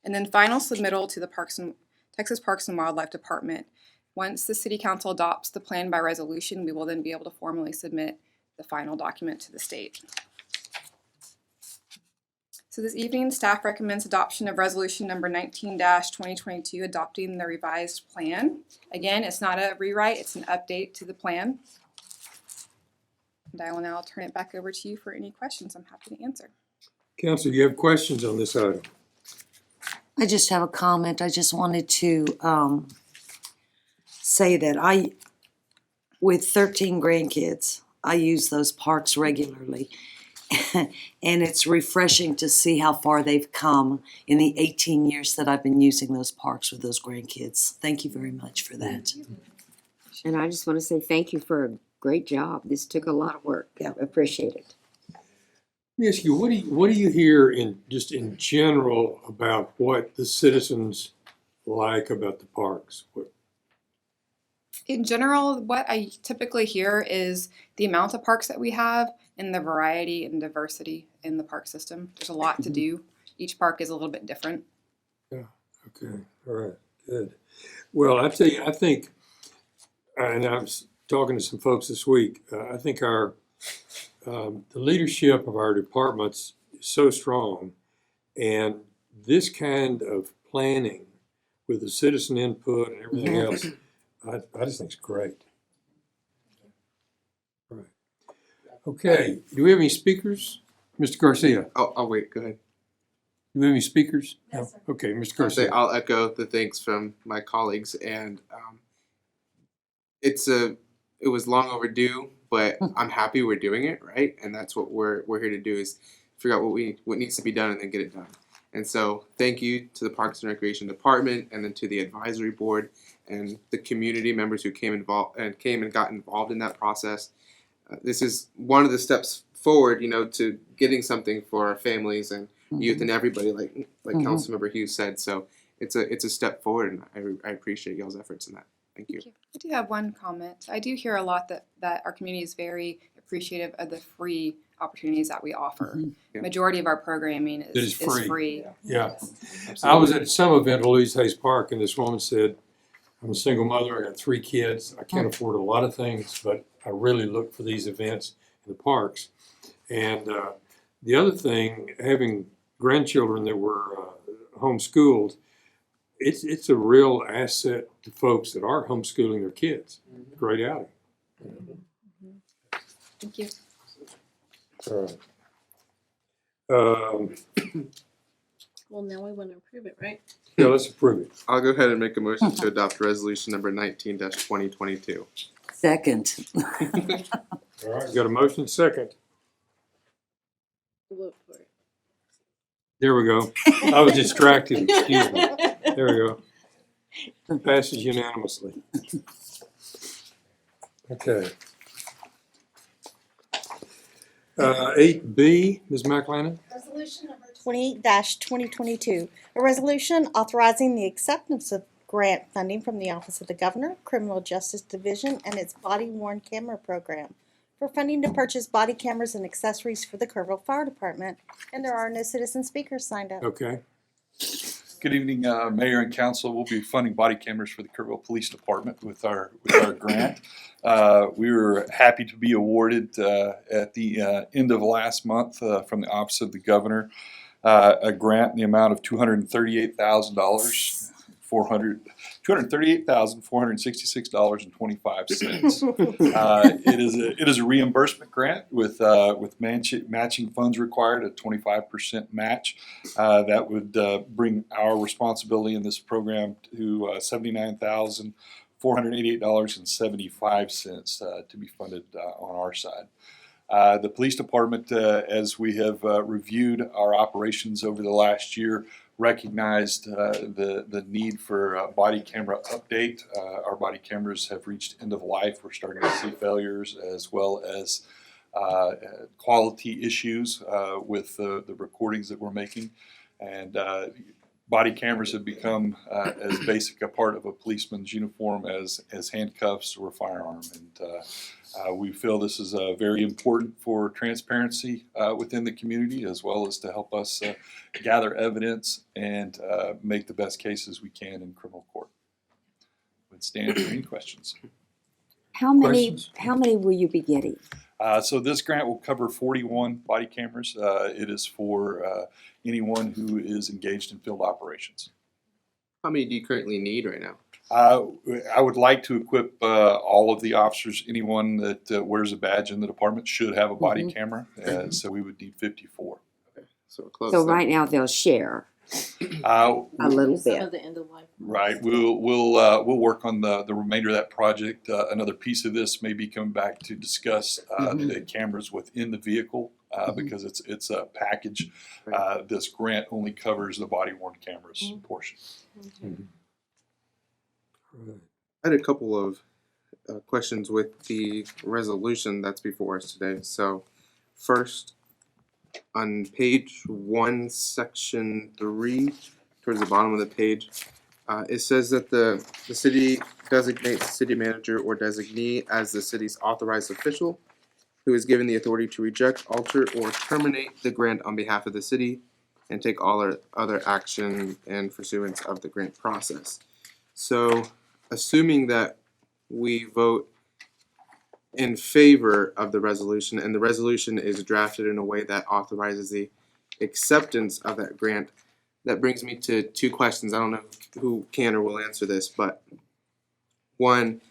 Speaker 22: And then final submittal to the Texas Parks and Wildlife Department. Once the City Council adopts the plan by resolution, we will then be able to formally submit the final document to the state. So this evening, staff recommends adoption of resolution number 19-2022, adopting the revised plan. Again, it's not a rewrite, it's an update to the plan. And I will now turn it back over to you for any questions I'm happy to answer.
Speaker 1: Council, you have questions on this item?
Speaker 18: I just have a comment. I just wanted to say that with 13 grandkids, I use those parks regularly. And it's refreshing to see how far they've come in the 18 years that I've been using those parks with those grandkids. Thank you very much for that.
Speaker 2: And I just want to say thank you for a great job. This took a lot of work.
Speaker 18: Yeah.
Speaker 2: Appreciate it.
Speaker 1: Let me ask you, what do you hear in general about what the citizens like about the parks?
Speaker 22: In general, what I typically hear is the amount of parks that we have and the variety and diversity in the park system. There's a lot to do. Each park is a little bit different.
Speaker 1: Yeah, okay, all right, good. Well, I tell you, I think, and I was talking to some folks this week, I think the leadership of our departments is so strong, and this kind of planning with the citizen input and everything else, I just think it's great. All right. Okay, do we have any speakers? Mr. Garcia?
Speaker 4: Oh, wait, go ahead.
Speaker 1: Do we have any speakers? No. Okay, Mr. Garcia.
Speaker 4: I'll echo the thanks from my colleagues, and it was long overdue, but I'm happy we're doing it, right? And that's what we're here to do, is figure out what needs to be done and then get it done. And so thank you to the Parks and Recreation Department, and then to the advisory board and the community members who came and got involved in that process. This is one of the steps forward, to getting something for our families and youth and everybody, like Councilmember Hughes said. So it's a step forward, and I appreciate y'all's efforts in that. Thank you.
Speaker 22: I do have one comment. I do hear a lot that our community is very appreciative of the free opportunities that we offer.
Speaker 4: Yeah.
Speaker 22: Majority of our programming is free.
Speaker 1: Yeah. I was at some event at Louise Hayes Park, and this woman said, I'm a single mother, I got 3 kids, I can't afford a lot of things, but I really look for these events in the parks. And the other thing, having grandchildren that were homeschooled, it's a real asset to folks that are homeschooling their kids. Great outing.
Speaker 22: Thank you.
Speaker 1: All right.
Speaker 20: Well, now we want to approve it, right?
Speaker 1: Yeah, let's approve it.
Speaker 4: I'll go ahead and make a motion to adopt resolution number 19-2022.
Speaker 18: Second.
Speaker 1: All right, got a motion, second.
Speaker 20: Vote for it.
Speaker 1: There we go. I was distracted, excuse me. There we go. Passes unanimously. Okay. 8B, Ms. McLennan?
Speaker 6: Resolution number 20-2022, a resolution authorizing the acceptance of grant funding from the Office of the Governor, Criminal Justice Division, and its body-worn camera program for funding to purchase body cameras and accessories for the Kerrville Fire Department. And there are no citizen speakers signed up.
Speaker 1: Okay.
Speaker 3: Good evening, Mayor and Council. We'll be funding body cameras for the Kerrville Police Department with our grant. We were happy to be awarded at the end of last month from the Office of the Governor a grant in the amount of $238,466.25. It is a reimbursement grant with matching funds required, a 25% match. That would bring our responsibility in this program to $79,488.75 to be funded on our side. The police department, as we have reviewed our operations over the last year, recognized the need for a body camera update. Our body cameras have reached end of life. We're starting to see failures as well as quality issues with the recordings that we're making. And body cameras have become as basic a part of a policeman's uniform as handcuffs or a firearm. And we feel this is very important for transparency within the community, as well as to help us gather evidence and make the best cases we can in criminal court. Would stand for any questions.
Speaker 2: How many will you be getting?
Speaker 3: So this grant will cover 41 body cameras. It is for anyone who is engaged in field operations.
Speaker 4: How many do you currently need right now?
Speaker 3: I would like to equip all of the officers. Anyone that wears a badge in the department should have a body camera. So we would need 54.
Speaker 4: Okay, so close.
Speaker 2: So right now they'll share a little
Speaker 20: Some
Speaker 2: bit.
Speaker 20: of the end of life.
Speaker 3: Right. We'll work on the remainder of that project. Another piece of this may be coming back to discuss the cameras within the vehicle because it's a package. This grant only covers the body worn cameras portion.
Speaker 4: I had a couple of questions with the resolution that's before us today. So first, on page 1, section 3, towards the bottom of the page, it says that the city designates the city manager or designee as the city's authorized official who is given the authority to reject, alter, or terminate the grant on behalf of the city and take all other action in pursuance of the grant process. So, assuming that we vote in favor of the resolution and the resolution is drafted in a way that authorizes the acceptance of that grant, that brings me to two questions. I don't know who can or will answer this, but one,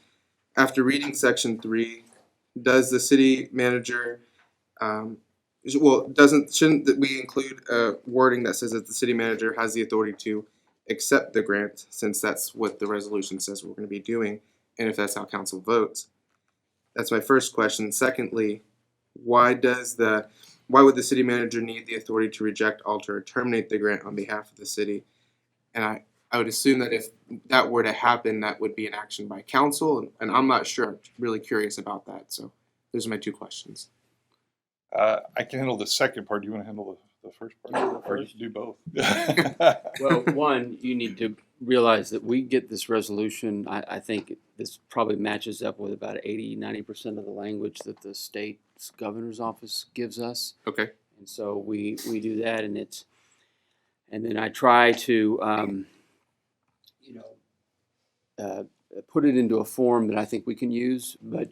Speaker 4: after reading section 3, does the city manager, shouldn't we include a wording that says that the city manager has the authority to accept the grant, since that's what the resolution says we're going to be doing, and if that's how council votes? That's my first question. Secondly, why would the city manager need the authority to reject, alter, or terminate the grant on behalf of the city? And I would assume that if that were to happen, that would be an action by council, and I'm not sure. I'm really curious about that. So those are my two questions.
Speaker 3: I can handle the second part. Do you want to handle the first part? Or you do both?
Speaker 21: Well, one, you need to realize that we get this resolution. I think this probably matches up with about 80-90% of the language that the state's governor's office gives us.
Speaker 4: Okay.
Speaker 21: And so we do that, and then I try to put it into a form that I think we can use. But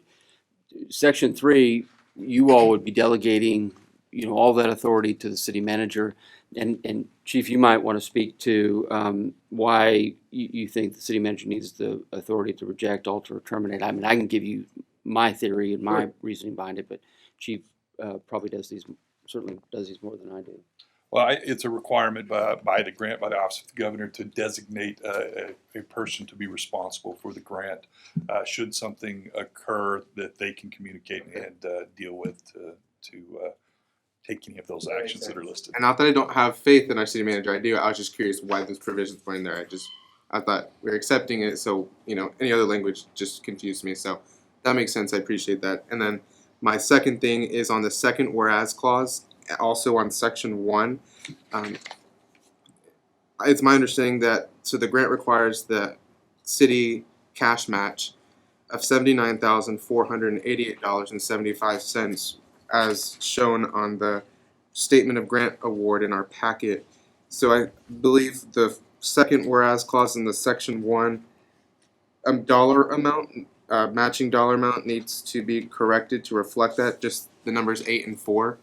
Speaker 21: Section 3, you all would be delegating, all that authority to the city manager. And Chief, you might want to speak to why you think the city manager needs the authority to reject, alter, or terminate. I mean, I can give you my theory and my reasoning behind it, but Chief probably certainly does these more than I do.
Speaker 3: Well, it's a requirement by the Office of the Governor to designate a person to be responsible for the grant should something occur that they can communicate and deal with to take any of those actions that are listed.
Speaker 4: And not that I don't have faith in our city manager, I do. I was just curious why those provisions were in there. I thought we were accepting it, so any other language just confused me. So that makes sense. I appreciate that. And then my second thing is on the second whereas clause. Also on section 1, it's my understanding that the grant requires the city cash match of $79,488.75 as shown on the statement of grant award in our packet. So I believe the second whereas clause in the section 1 dollar amount, matching dollar amount needs to be corrected to reflect that. Just the numbers 8 and 4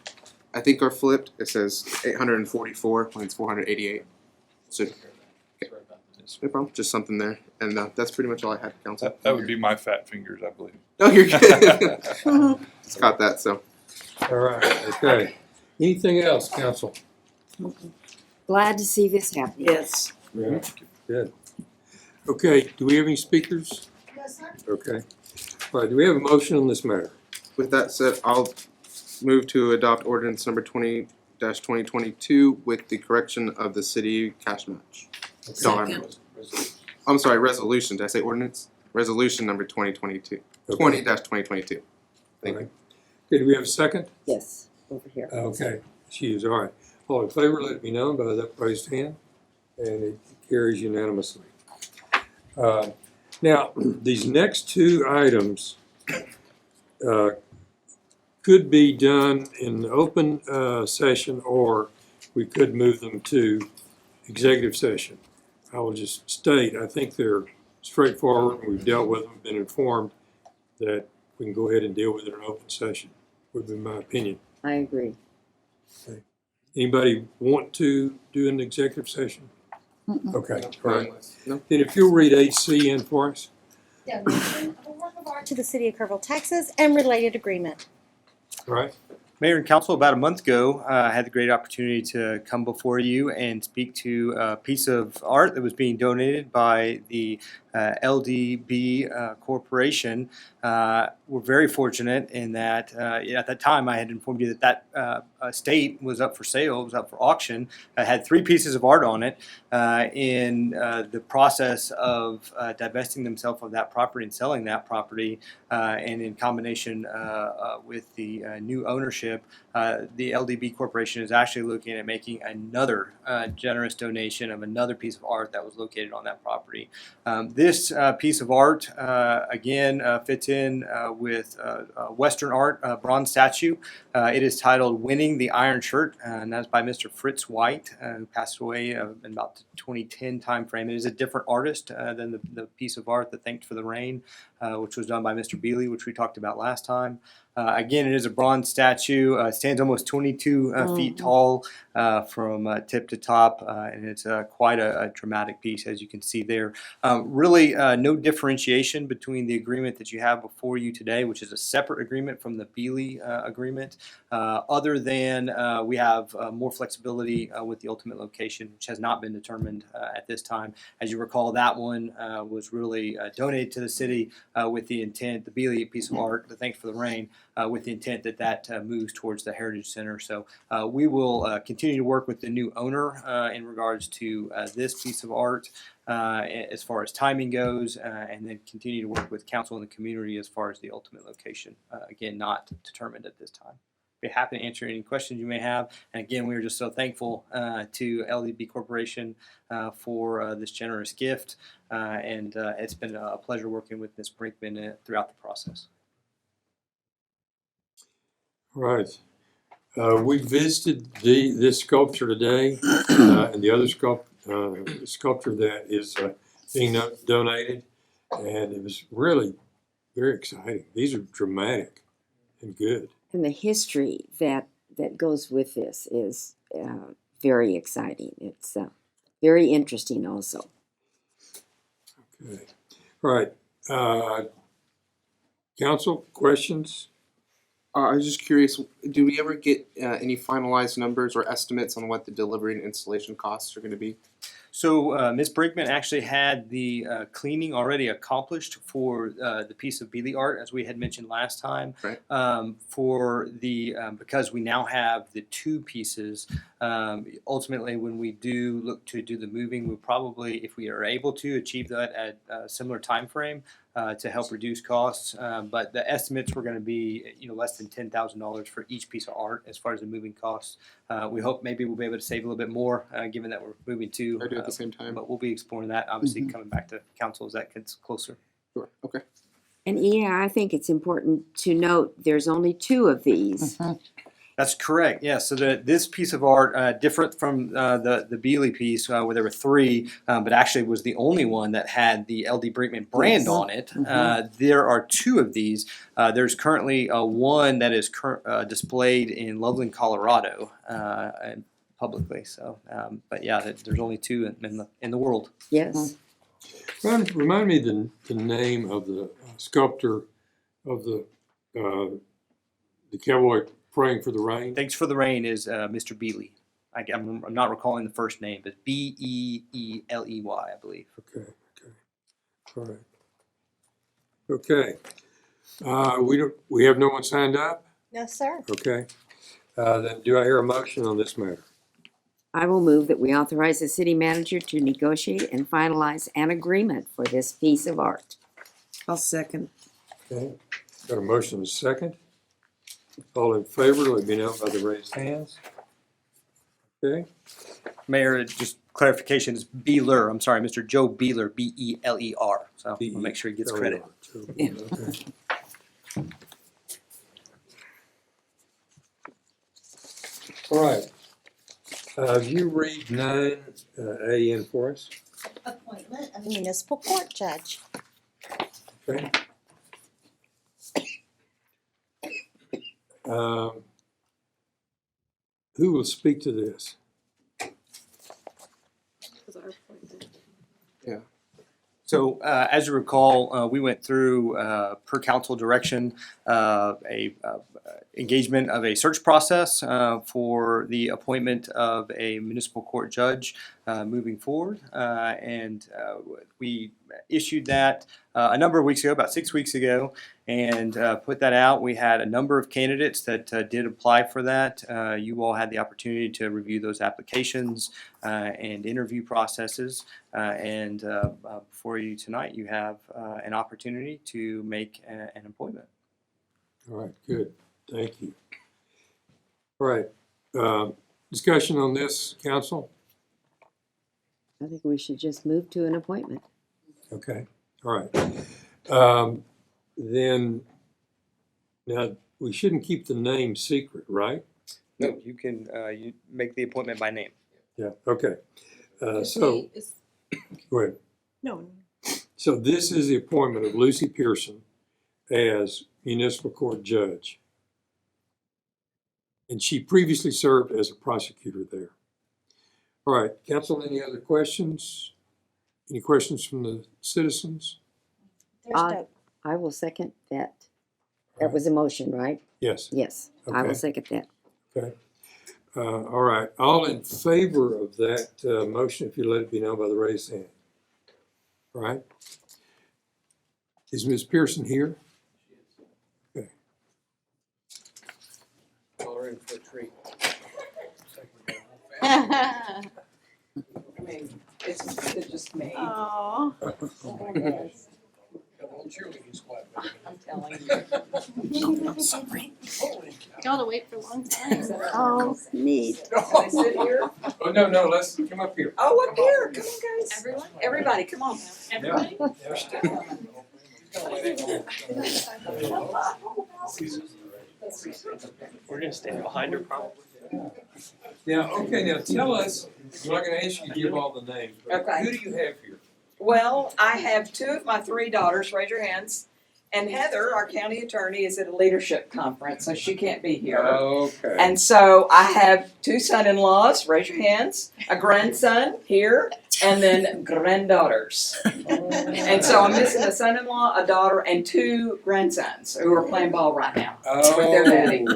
Speaker 4: I think are flipped. It says 844 when it's 488. So no problem, just something there. And that's pretty much all I had, Council.
Speaker 3: That would be my fat fingers, I believe.
Speaker 4: Oh, you're good. Just caught that, so.
Speaker 1: All right, okay. Anything else, Council?
Speaker 2: Glad to see this happen.
Speaker 18: Yes.
Speaker 1: Yeah, good. Okay, do we have any speakers?
Speaker 6: Yes, sir.
Speaker 1: Okay. All right, do we have a motion on this matter?
Speaker 4: With that said, I'll move to adopt ordinance number 20-2022 with the correction of the city cash match. Dollar amount. I'm sorry, resolution. Did I say ordinance? Resolution number 2022. 20-2022. Thank you.
Speaker 1: Okay, do we have a second?
Speaker 2: Yes, over here.
Speaker 1: Okay, she is, all right. All in favor, let it be known by that raised hand, and it carries unanimously. Now, these next two items could be done in open session, or we could move them to executive session. I will just state, I think they're straightforward. We've dealt with them, been informed that we can go ahead and deal with it in open session, would be my opinion.
Speaker 2: I agree.
Speaker 1: Okay. Anybody want to do an executive session? Okay, all right.
Speaker 4: No.
Speaker 1: Then if you'll read 8C in for us.
Speaker 6: Donation of a work of art to the City of Kerrville, Texas, and related agreement.
Speaker 1: All right.
Speaker 5: Mayor and Council, about a month ago, I had the great opportunity to come before you and speak to a piece of art that was being donated by the LDB Corporation. We're very fortunate in that at that time I had informed you that estate was up for sale, it was up for auction. I had 3 pieces of art on it. In the process of divesting themselves of that property and selling that property, and in combination with the new ownership, the LDB Corporation is actually looking at making another generous donation of another piece of art that was located on that property. This piece of art, again, fits in with Western art, bronze statue. It is titled Winning the Iron Shirt, and that's by Mr. Fritz White, who passed away in about the 2010 timeframe. It is a different artist than the piece of art, The Thanked for the Rain, which was done by Mr. Bealey, which we talked about last time. Again, it is a bronze statue. It stands almost 22 feet tall from tip to top, and it's quite a dramatic piece, as you can see there. Really, no differentiation between the agreement that you have before you today, which is a separate agreement from the Bealey agreement, other than we have more flexibility with the ultimate location, which has not been determined at this time. As you recall, that one was really donated to the city with the intent, the Bealey piece of art, The Thanks for the Rain, with the intent that that moves towards the Heritage Center. So we will continue to work with the new owner in regards to this piece of art as far as timing goes, and then continue to work with council and the community as far as the ultimate location. Again, not determined at this time. Be happy to answer any questions you may have. And again, we are just so thankful to LDB Corporation for this generous gift, and it's been a pleasure working with Ms. Brinkman throughout the process.
Speaker 1: Right. We visited this sculpture today, and the other sculpture that is being donated, and it was really very exciting. These are dramatic and good.
Speaker 2: And the history that goes with this is very exciting. It's very interesting also.
Speaker 1: Okay. All right. Council, questions?
Speaker 4: I was just curious, do we ever get any finalized numbers or estimates on what the delivery and installation costs are going to be?
Speaker 5: So Ms. Brinkman actually had the cleaning already accomplished for the piece of Bealey art, as we had mentioned last time.
Speaker 4: Right.
Speaker 5: For the because we now have the 2 pieces, ultimately when we do look to do the moving, we'll probably, if we are able to achieve that at a similar time frame, to help reduce costs. But the estimates were going to be, less than $10,000 for each piece of art as far as the moving costs. We hope maybe we'll be able to save a little bit more, given that we're moving to.
Speaker 4: I do at the same time.
Speaker 5: But we'll be exploring that, obviously, coming back to council as that gets closer.
Speaker 4: Sure. Okay.
Speaker 2: And I think it's important to note there's only 2 of these.
Speaker 5: That's correct. Yeah. So this piece of art, different from the Bealey piece, where there were 3, but actually was the only one that had the LD Brinkman brand on it. There are 2 of these. There's currently one that is displayed in Loveland, Colorado, publicly. So, but yeah, there's only 2 in the world.
Speaker 2: Yes.
Speaker 1: Remind me the name of the sculptor of the cowboy praying for the rain.
Speaker 5: Thanks for the Rain is Mr. Bealey. I'm not recalling the first name, but Beeley, I believe.
Speaker 1: Okay. All right. Okay. We have no one signed up?
Speaker 6: No, sir.
Speaker 1: Okay. Then do I hear a motion on this matter?
Speaker 2: I will move that we authorize the city manager to negotiate and finalize an agreement for this piece of art.
Speaker 18: I'll second.
Speaker 1: Okay. Got a motion and a second. All in favor, let me know by the raised hands. Okay.
Speaker 5: Mayor, just clarification is Beeler. I'm sorry, Mr. Joe Beeler, Beler. So we'll make sure he gets credit.
Speaker 1: Okay. All right. You read 9A in for us.
Speaker 6: Appointment of municipal court judge.
Speaker 1: Okay. Who will speak to this?
Speaker 4: Yeah.
Speaker 5: So as you recall, we went through, per council direction, engagement of a search process for the appointment of a municipal court judge moving forward. And we issued that a number of weeks ago, about 6 weeks ago, and put that out. We had a number of candidates that did apply for that. You all had the opportunity to review those applications and interview processes. And before you tonight, you have an opportunity to make an appointment.
Speaker 1: All right, good. Thank you. All right. Discussion on this, council?
Speaker 2: I think we should just move to an appointment.
Speaker 1: Okay. All right. Then, now, we shouldn't keep the name secret, right?
Speaker 5: No, you can you make the appointment by name.
Speaker 1: Yeah, okay. So, go ahead.
Speaker 6: No.
Speaker 1: So this is the appointment of Lucy Pearson as municipal court judge. And she previously served as a prosecutor there. All right, council, any other questions? Any questions from the citizens?
Speaker 2: I will second that. That was a motion, right?
Speaker 1: Yes.
Speaker 2: Yes, I will
Speaker 1: Okay.
Speaker 2: second that.
Speaker 1: Okay. All right, all in favor of that motion, if you let it be known by the raised hand. All right. Is Ms. Pearson here? Okay.
Speaker 5: Call her in for a treat.
Speaker 7: I mean, it's just me.
Speaker 6: Oh.
Speaker 7: I'm telling you.
Speaker 6: I'm sorry.
Speaker 20: Y'all to wait for a long time.
Speaker 2: Oh, neat.
Speaker 7: Can I sit here?
Speaker 1: Oh, no, let's come up here.
Speaker 7: Oh, up here, come on, guys.
Speaker 20: Everyone?
Speaker 7: Everybody, come on.
Speaker 20: Everybody?
Speaker 5: We're gonna stand behind her probably.
Speaker 1: Now, okay, now tell us, I'm not gonna ask you to give all the names, but
Speaker 7: Okay.
Speaker 1: who do you have here?
Speaker 7: Well, I have 2 of my 3 daughters, raise your hands. And Heather, our county attorney, is at a leadership conference, so she can't be here.
Speaker 1: Okay.
Speaker 7: And so I have 2 son-in-laws, raise your hands, a grandson here, and then granddaughters. And so I'm missing a son-in-law, a daughter, and 2 grandsons who are playing ball right now with their daddy.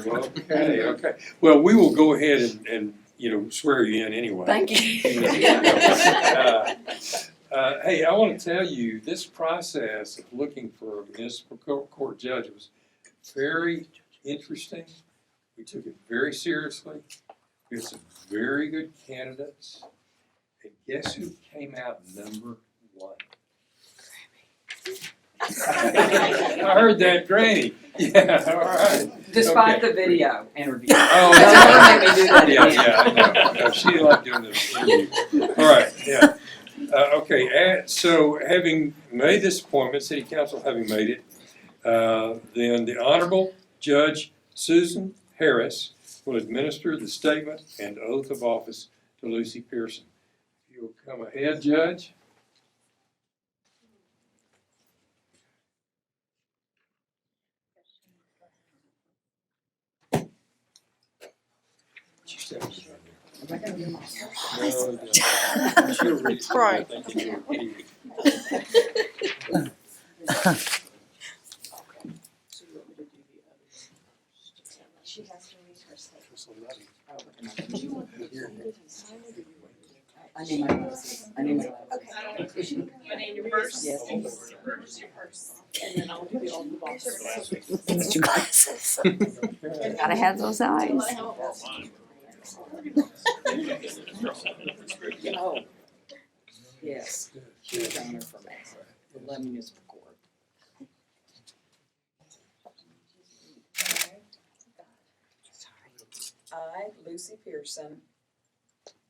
Speaker 1: Okay. Well, we will go ahead and swear you in anyway.
Speaker 7: Thank you.
Speaker 1: Hey, I want to tell you, this process of looking for a municipal court judge was very interesting. We took it very seriously. We had some very good candidates. And guess who came out number 1? I heard that, Granny. Yeah, all right.
Speaker 7: Despite
Speaker 1: Okay.
Speaker 7: the video interview.
Speaker 1: Oh,
Speaker 7: Don't ever make me do that
Speaker 1: yeah,
Speaker 7: again.
Speaker 1: yeah, no, she liked doing this interview. All right, yeah. Okay, so having made this appointment, City Council having made it, then the Honorable Judge Susan Harris will administer the statement and oath of office to Lucy Pearson. You'll come ahead, Judge.
Speaker 6: Right.
Speaker 7: She has to read her statement. I need my glasses. I need my glasses.
Speaker 20: Okay. My name your purse?
Speaker 7: Yes.
Speaker 20: Where's your purse? And then I'll do the oath of office.
Speaker 2: It's your glasses. Gotta have those eyes.
Speaker 7: Oh, yes. Huge honor for me. The Logue Municipal Court. I, Lucy Pearson,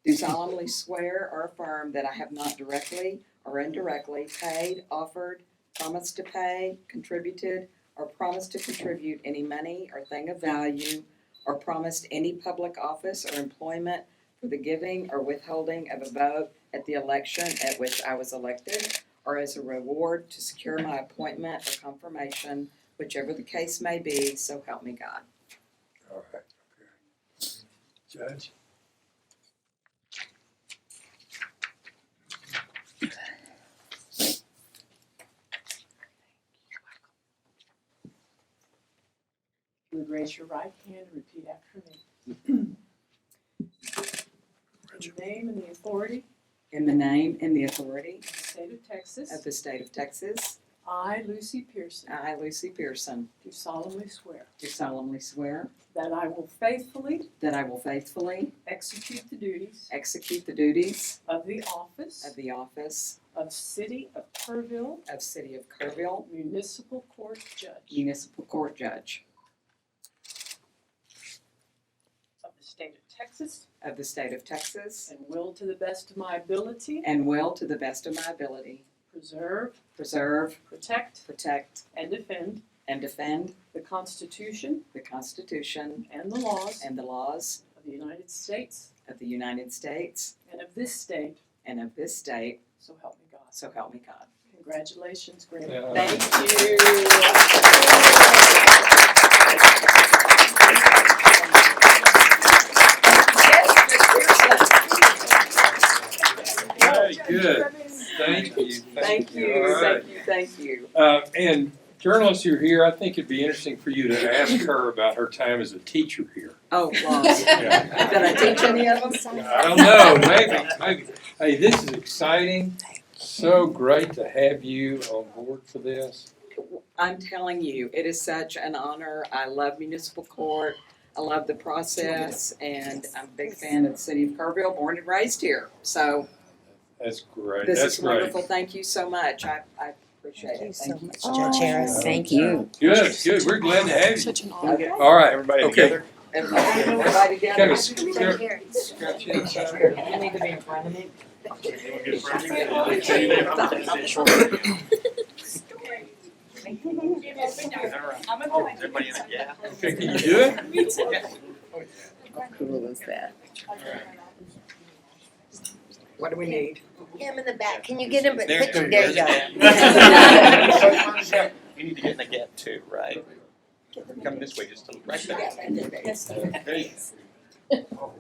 Speaker 7: do solemnly swear or affirm that I have not directly or indirectly paid, offered, promised to pay, contributed, or promised to contribute any money or thing of value, or promised any public office or employment for the giving or withholding of a vote at the election at which I was elected, or as a reward to secure my appointment or confirmation, whichever the case may be, so help me God.
Speaker 1: All right, okay. Judge?
Speaker 20: You would raise your right hand and repeat after me. In the name and the authority
Speaker 7: In the name and the authority
Speaker 20: of the state of Texas,
Speaker 7: of the state of Texas,
Speaker 20: I, Lucy Pearson,
Speaker 7: I, Lucy Pearson,
Speaker 20: do solemnly swear
Speaker 7: do solemnly swear
Speaker 20: that I will faithfully
Speaker 7: that I will faithfully
Speaker 20: execute the duties
Speaker 7: execute the duties
Speaker 20: of the office
Speaker 7: of the office
Speaker 20: of City of Kerrville
Speaker 7: of City of Kerrville
Speaker 20: Municipal Court Judge
Speaker 7: Municipal Court Judge
Speaker 20: of the state of Texas
Speaker 7: of the state of Texas,
Speaker 20: and will to the best of my ability
Speaker 7: and will to the best of my ability
Speaker 20: preserve,
Speaker 7: preserve,
Speaker 20: protect,
Speaker 7: protect,
Speaker 20: and defend
Speaker 7: and defend
Speaker 20: the Constitution
Speaker 7: the Constitution
Speaker 20: and the laws
Speaker 7: and the laws
Speaker 20: of the United States
Speaker 7: of the United States
Speaker 20: and of this state,
Speaker 7: and of this state,
Speaker 20: so help me God.
Speaker 7: so help me God.
Speaker 20: Congratulations, Grant.
Speaker 1: Yeah.
Speaker 7: Thank you.
Speaker 1: Very good. Thank you.
Speaker 7: Thank you,
Speaker 1: All right.
Speaker 7: thank you, thank you.
Speaker 1: And journalists who are here, I think it'd be interesting for you to ask her about her time as a teacher here.
Speaker 7: Oh, wow. Did I teach any of them?
Speaker 1: I don't know, maybe. Hey, this is exciting. So great to have you on board for this.
Speaker 7: I'm telling you, it is such an honor. I love municipal court. I love the process, and I'm a big fan of the city of Kerrville, born and raised here. So
Speaker 1: That's great.
Speaker 7: this
Speaker 1: That's
Speaker 7: is
Speaker 1: great.
Speaker 7: wonderful. Thank you so much. I appreciate it. Thank you.
Speaker 2: Judge Harris. Thank you.
Speaker 1: Good, good. We're glad to have you.
Speaker 20: Such an honor.
Speaker 7: Okay.
Speaker 1: All right.
Speaker 3: Everybody
Speaker 1: Okay.
Speaker 3: together?
Speaker 7: Everybody together.
Speaker 1: Kevin, scratch inside.
Speaker 7: You need to be in front of me.
Speaker 17: Everybody in it, yeah.
Speaker 1: Okay, can you do it?
Speaker 2: How cool is that?
Speaker 7: What do we need?
Speaker 6: Him in the back, can you get him,
Speaker 17: There
Speaker 6: picture,
Speaker 17: you
Speaker 6: there you
Speaker 17: go.
Speaker 6: go.
Speaker 17: You need to get in the gap too, right? Come this way just a little, right there. There you go.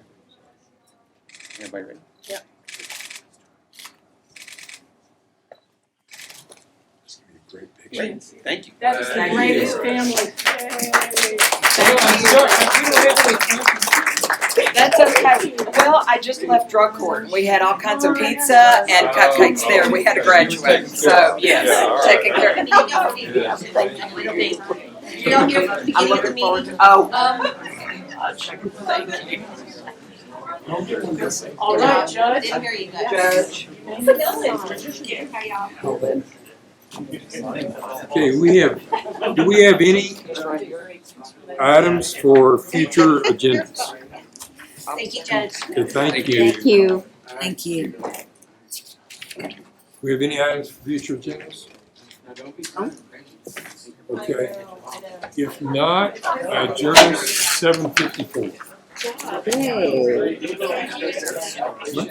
Speaker 17: Everybody ready?
Speaker 20: Yep.
Speaker 1: Great picture.
Speaker 17: Great, thank you.
Speaker 20: That is the
Speaker 7: Thank
Speaker 20: greatest
Speaker 7: you.
Speaker 20: family.
Speaker 7: That's okay. Well, I just left drug court. We had all kinds of pizza and cupcakes there. We had to graduate. So, yes, taking care of it. I'm looking forward to. Oh. Thank you.
Speaker 20: All right, Judge.
Speaker 7: Judge.
Speaker 1: Okay, do we have any items for future agendas?
Speaker 2: Thank you, Judge.
Speaker 1: Okay, thank you.
Speaker 2: Thank you.
Speaker 18: Thank you.
Speaker 1: We have any items for future agendas? Okay. If not, adjourn 7:54.
Speaker 2: Yay.